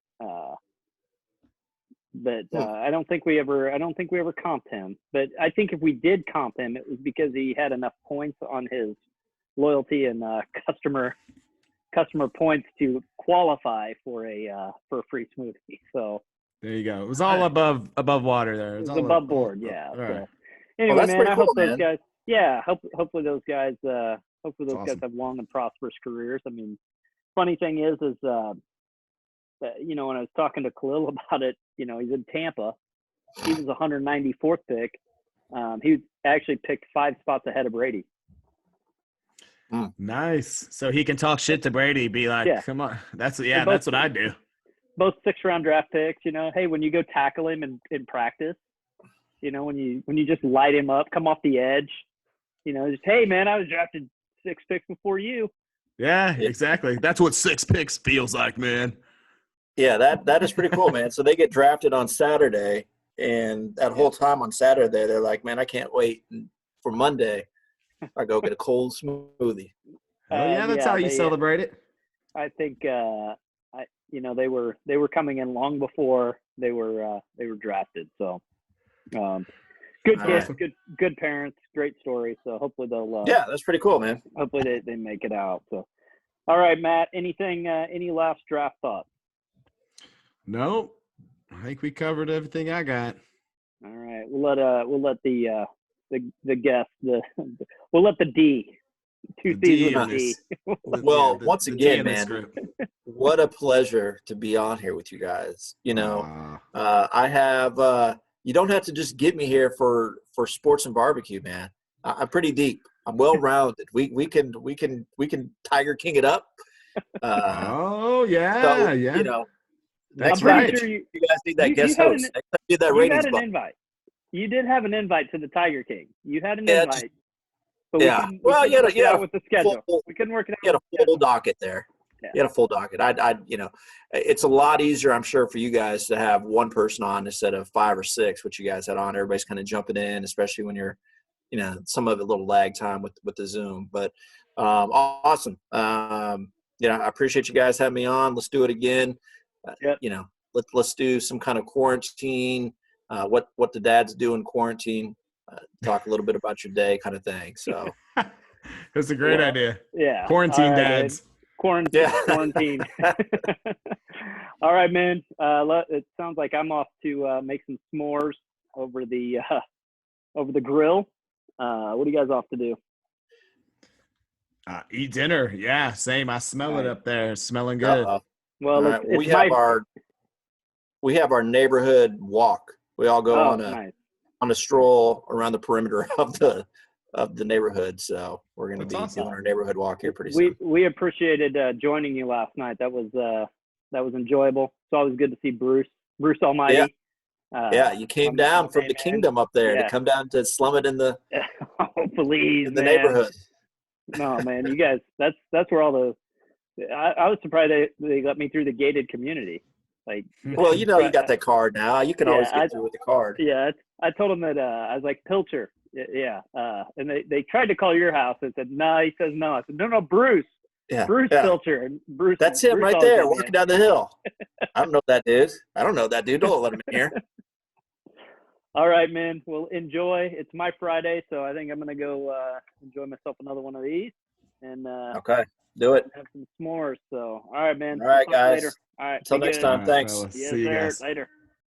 Speaker 1: But I don't think we ever comped him. But I think if we did comp him, it was because he had enough points on his loyalty and customer points to qualify for a free smoothie. So
Speaker 3: there you go. It was all above water there.
Speaker 1: It was above board, yeah.
Speaker 3: All right.
Speaker 1: So, anyway,
Speaker 2: that's
Speaker 1: man, I hope
Speaker 2: cool,
Speaker 1: those guys. Yeah, hopefully those guys. Hopefully those
Speaker 3: That's
Speaker 1: guys
Speaker 3: awesome.
Speaker 1: have long and prosperous careers. I mean, funny thing is when I was talking to Khalil about it, he's in Tampa. He was 194th pick. He actually picked 5 spots ahead of Brady.
Speaker 3: Nice. So he can talk shit to Brady, be like, come on. That's what I do.
Speaker 1: Both 6th-round draft picks, hey, when you go tackle him in practice, when you just light him up, come off the edge, just, hey, man, I was drafted 6 picks before you.
Speaker 3: Yeah, exactly. That's what 6 picks feels like, man.
Speaker 2: Yeah, that is pretty cool, man. So they get drafted on Saturday, and that whole time on Saturday, they're like, man, I can't wait for Monday. I go get a cold smoothie.
Speaker 3: That's how you celebrate it.
Speaker 1: I think they were coming in long before they were drafted. So good kids, good parents, great story. So hopefully they'll
Speaker 2: that's pretty cool, man.
Speaker 1: Hopefully they make it out. So all right, Matt, any last draft thoughts?
Speaker 3: No, I think we covered everything I got.
Speaker 1: All right, we'll let the guest we'll let the D. 2 C's with D.
Speaker 2: Well, once again, man, what a pleasure to be on here with you guys. I have you don't have to just get me here for sports and barbecue, man. I'm pretty deep. I'm well rounded. We can Tiger King it up. Next
Speaker 1: I'm pretty
Speaker 2: time,
Speaker 1: sure you
Speaker 2: guys need that guest
Speaker 1: had
Speaker 2: host.
Speaker 1: an-
Speaker 2: Next time you that
Speaker 1: you
Speaker 2: ratings
Speaker 1: had an
Speaker 2: button.
Speaker 1: invite. You did have an invite to the Tiger King. You had an
Speaker 2: Yeah,
Speaker 1: invite. But
Speaker 2: yeah.
Speaker 1: we couldn't
Speaker 2: You
Speaker 1: work it out with the schedule.
Speaker 2: full,
Speaker 1: We couldn't work it out
Speaker 2: you had
Speaker 1: with
Speaker 2: a
Speaker 1: the
Speaker 2: full
Speaker 1: schedule.
Speaker 2: docket there.
Speaker 1: Yeah.
Speaker 2: You had a full docket. It's a lot easier, I'm sure, for you guys to have one person on instead of 5 or 6, which you guys had on. Everybody's kind of jumping in, especially when you're, some of it a little lag time with the Zoom. But awesome. I appreciate you guys having me on. Let's do it again.
Speaker 1: Yep.
Speaker 2: Let's do some kind of quarantine. What the dads do in quarantine. Talk a little bit about your day, kind of thing. So
Speaker 3: that's a great idea.
Speaker 1: Yeah.
Speaker 3: Quarantine
Speaker 1: All right,
Speaker 3: dads.
Speaker 1: man. Quarantine. All right, man. It sounds like I'm off to make some s'mores over the grill. What are you guys off to do?
Speaker 3: Eat dinner. Yeah, same. I smell it up there. It's smelling good.
Speaker 1: Well,
Speaker 2: right. We have our neighborhood walk. We all go on a stroll around the perimeter of the neighborhood. So we're going to be doing our neighborhood walk here pretty soon.
Speaker 1: We appreciated joining you last night. That was enjoyable. It's always good to see Bruce Almighty.
Speaker 2: Yeah, you came down from the kingdom up there to come down to slum it in the
Speaker 1: please,
Speaker 2: in the
Speaker 1: man.
Speaker 2: neighborhood.
Speaker 1: No, man, you guys, that's where all the. I was surprised they let me through the gated community. Like,
Speaker 2: well, you got that card now. You can always get through with the card.
Speaker 1: Yeah, I told them that I was like Pilcher. Yeah, and they tried to call your house and said no. He says no. I said no, Bruce.
Speaker 2: Yeah,
Speaker 1: Bruce Pilcher. And Bruce.
Speaker 2: That's him right there, walking down the hill. I don't know that dude. Don't let him in here.
Speaker 1: All right, man. Well, enjoy. It's my Friday, so I think I'm gonna go enjoy myself another one of these. And
Speaker 2: okay, do it.
Speaker 1: Have some s'mores. So, all right, man.
Speaker 2: All right, guys.
Speaker 1: Later. All right.
Speaker 2: Until next time. Thanks.
Speaker 1: Yes,
Speaker 3: See you
Speaker 1: sir.
Speaker 3: guys
Speaker 1: Later.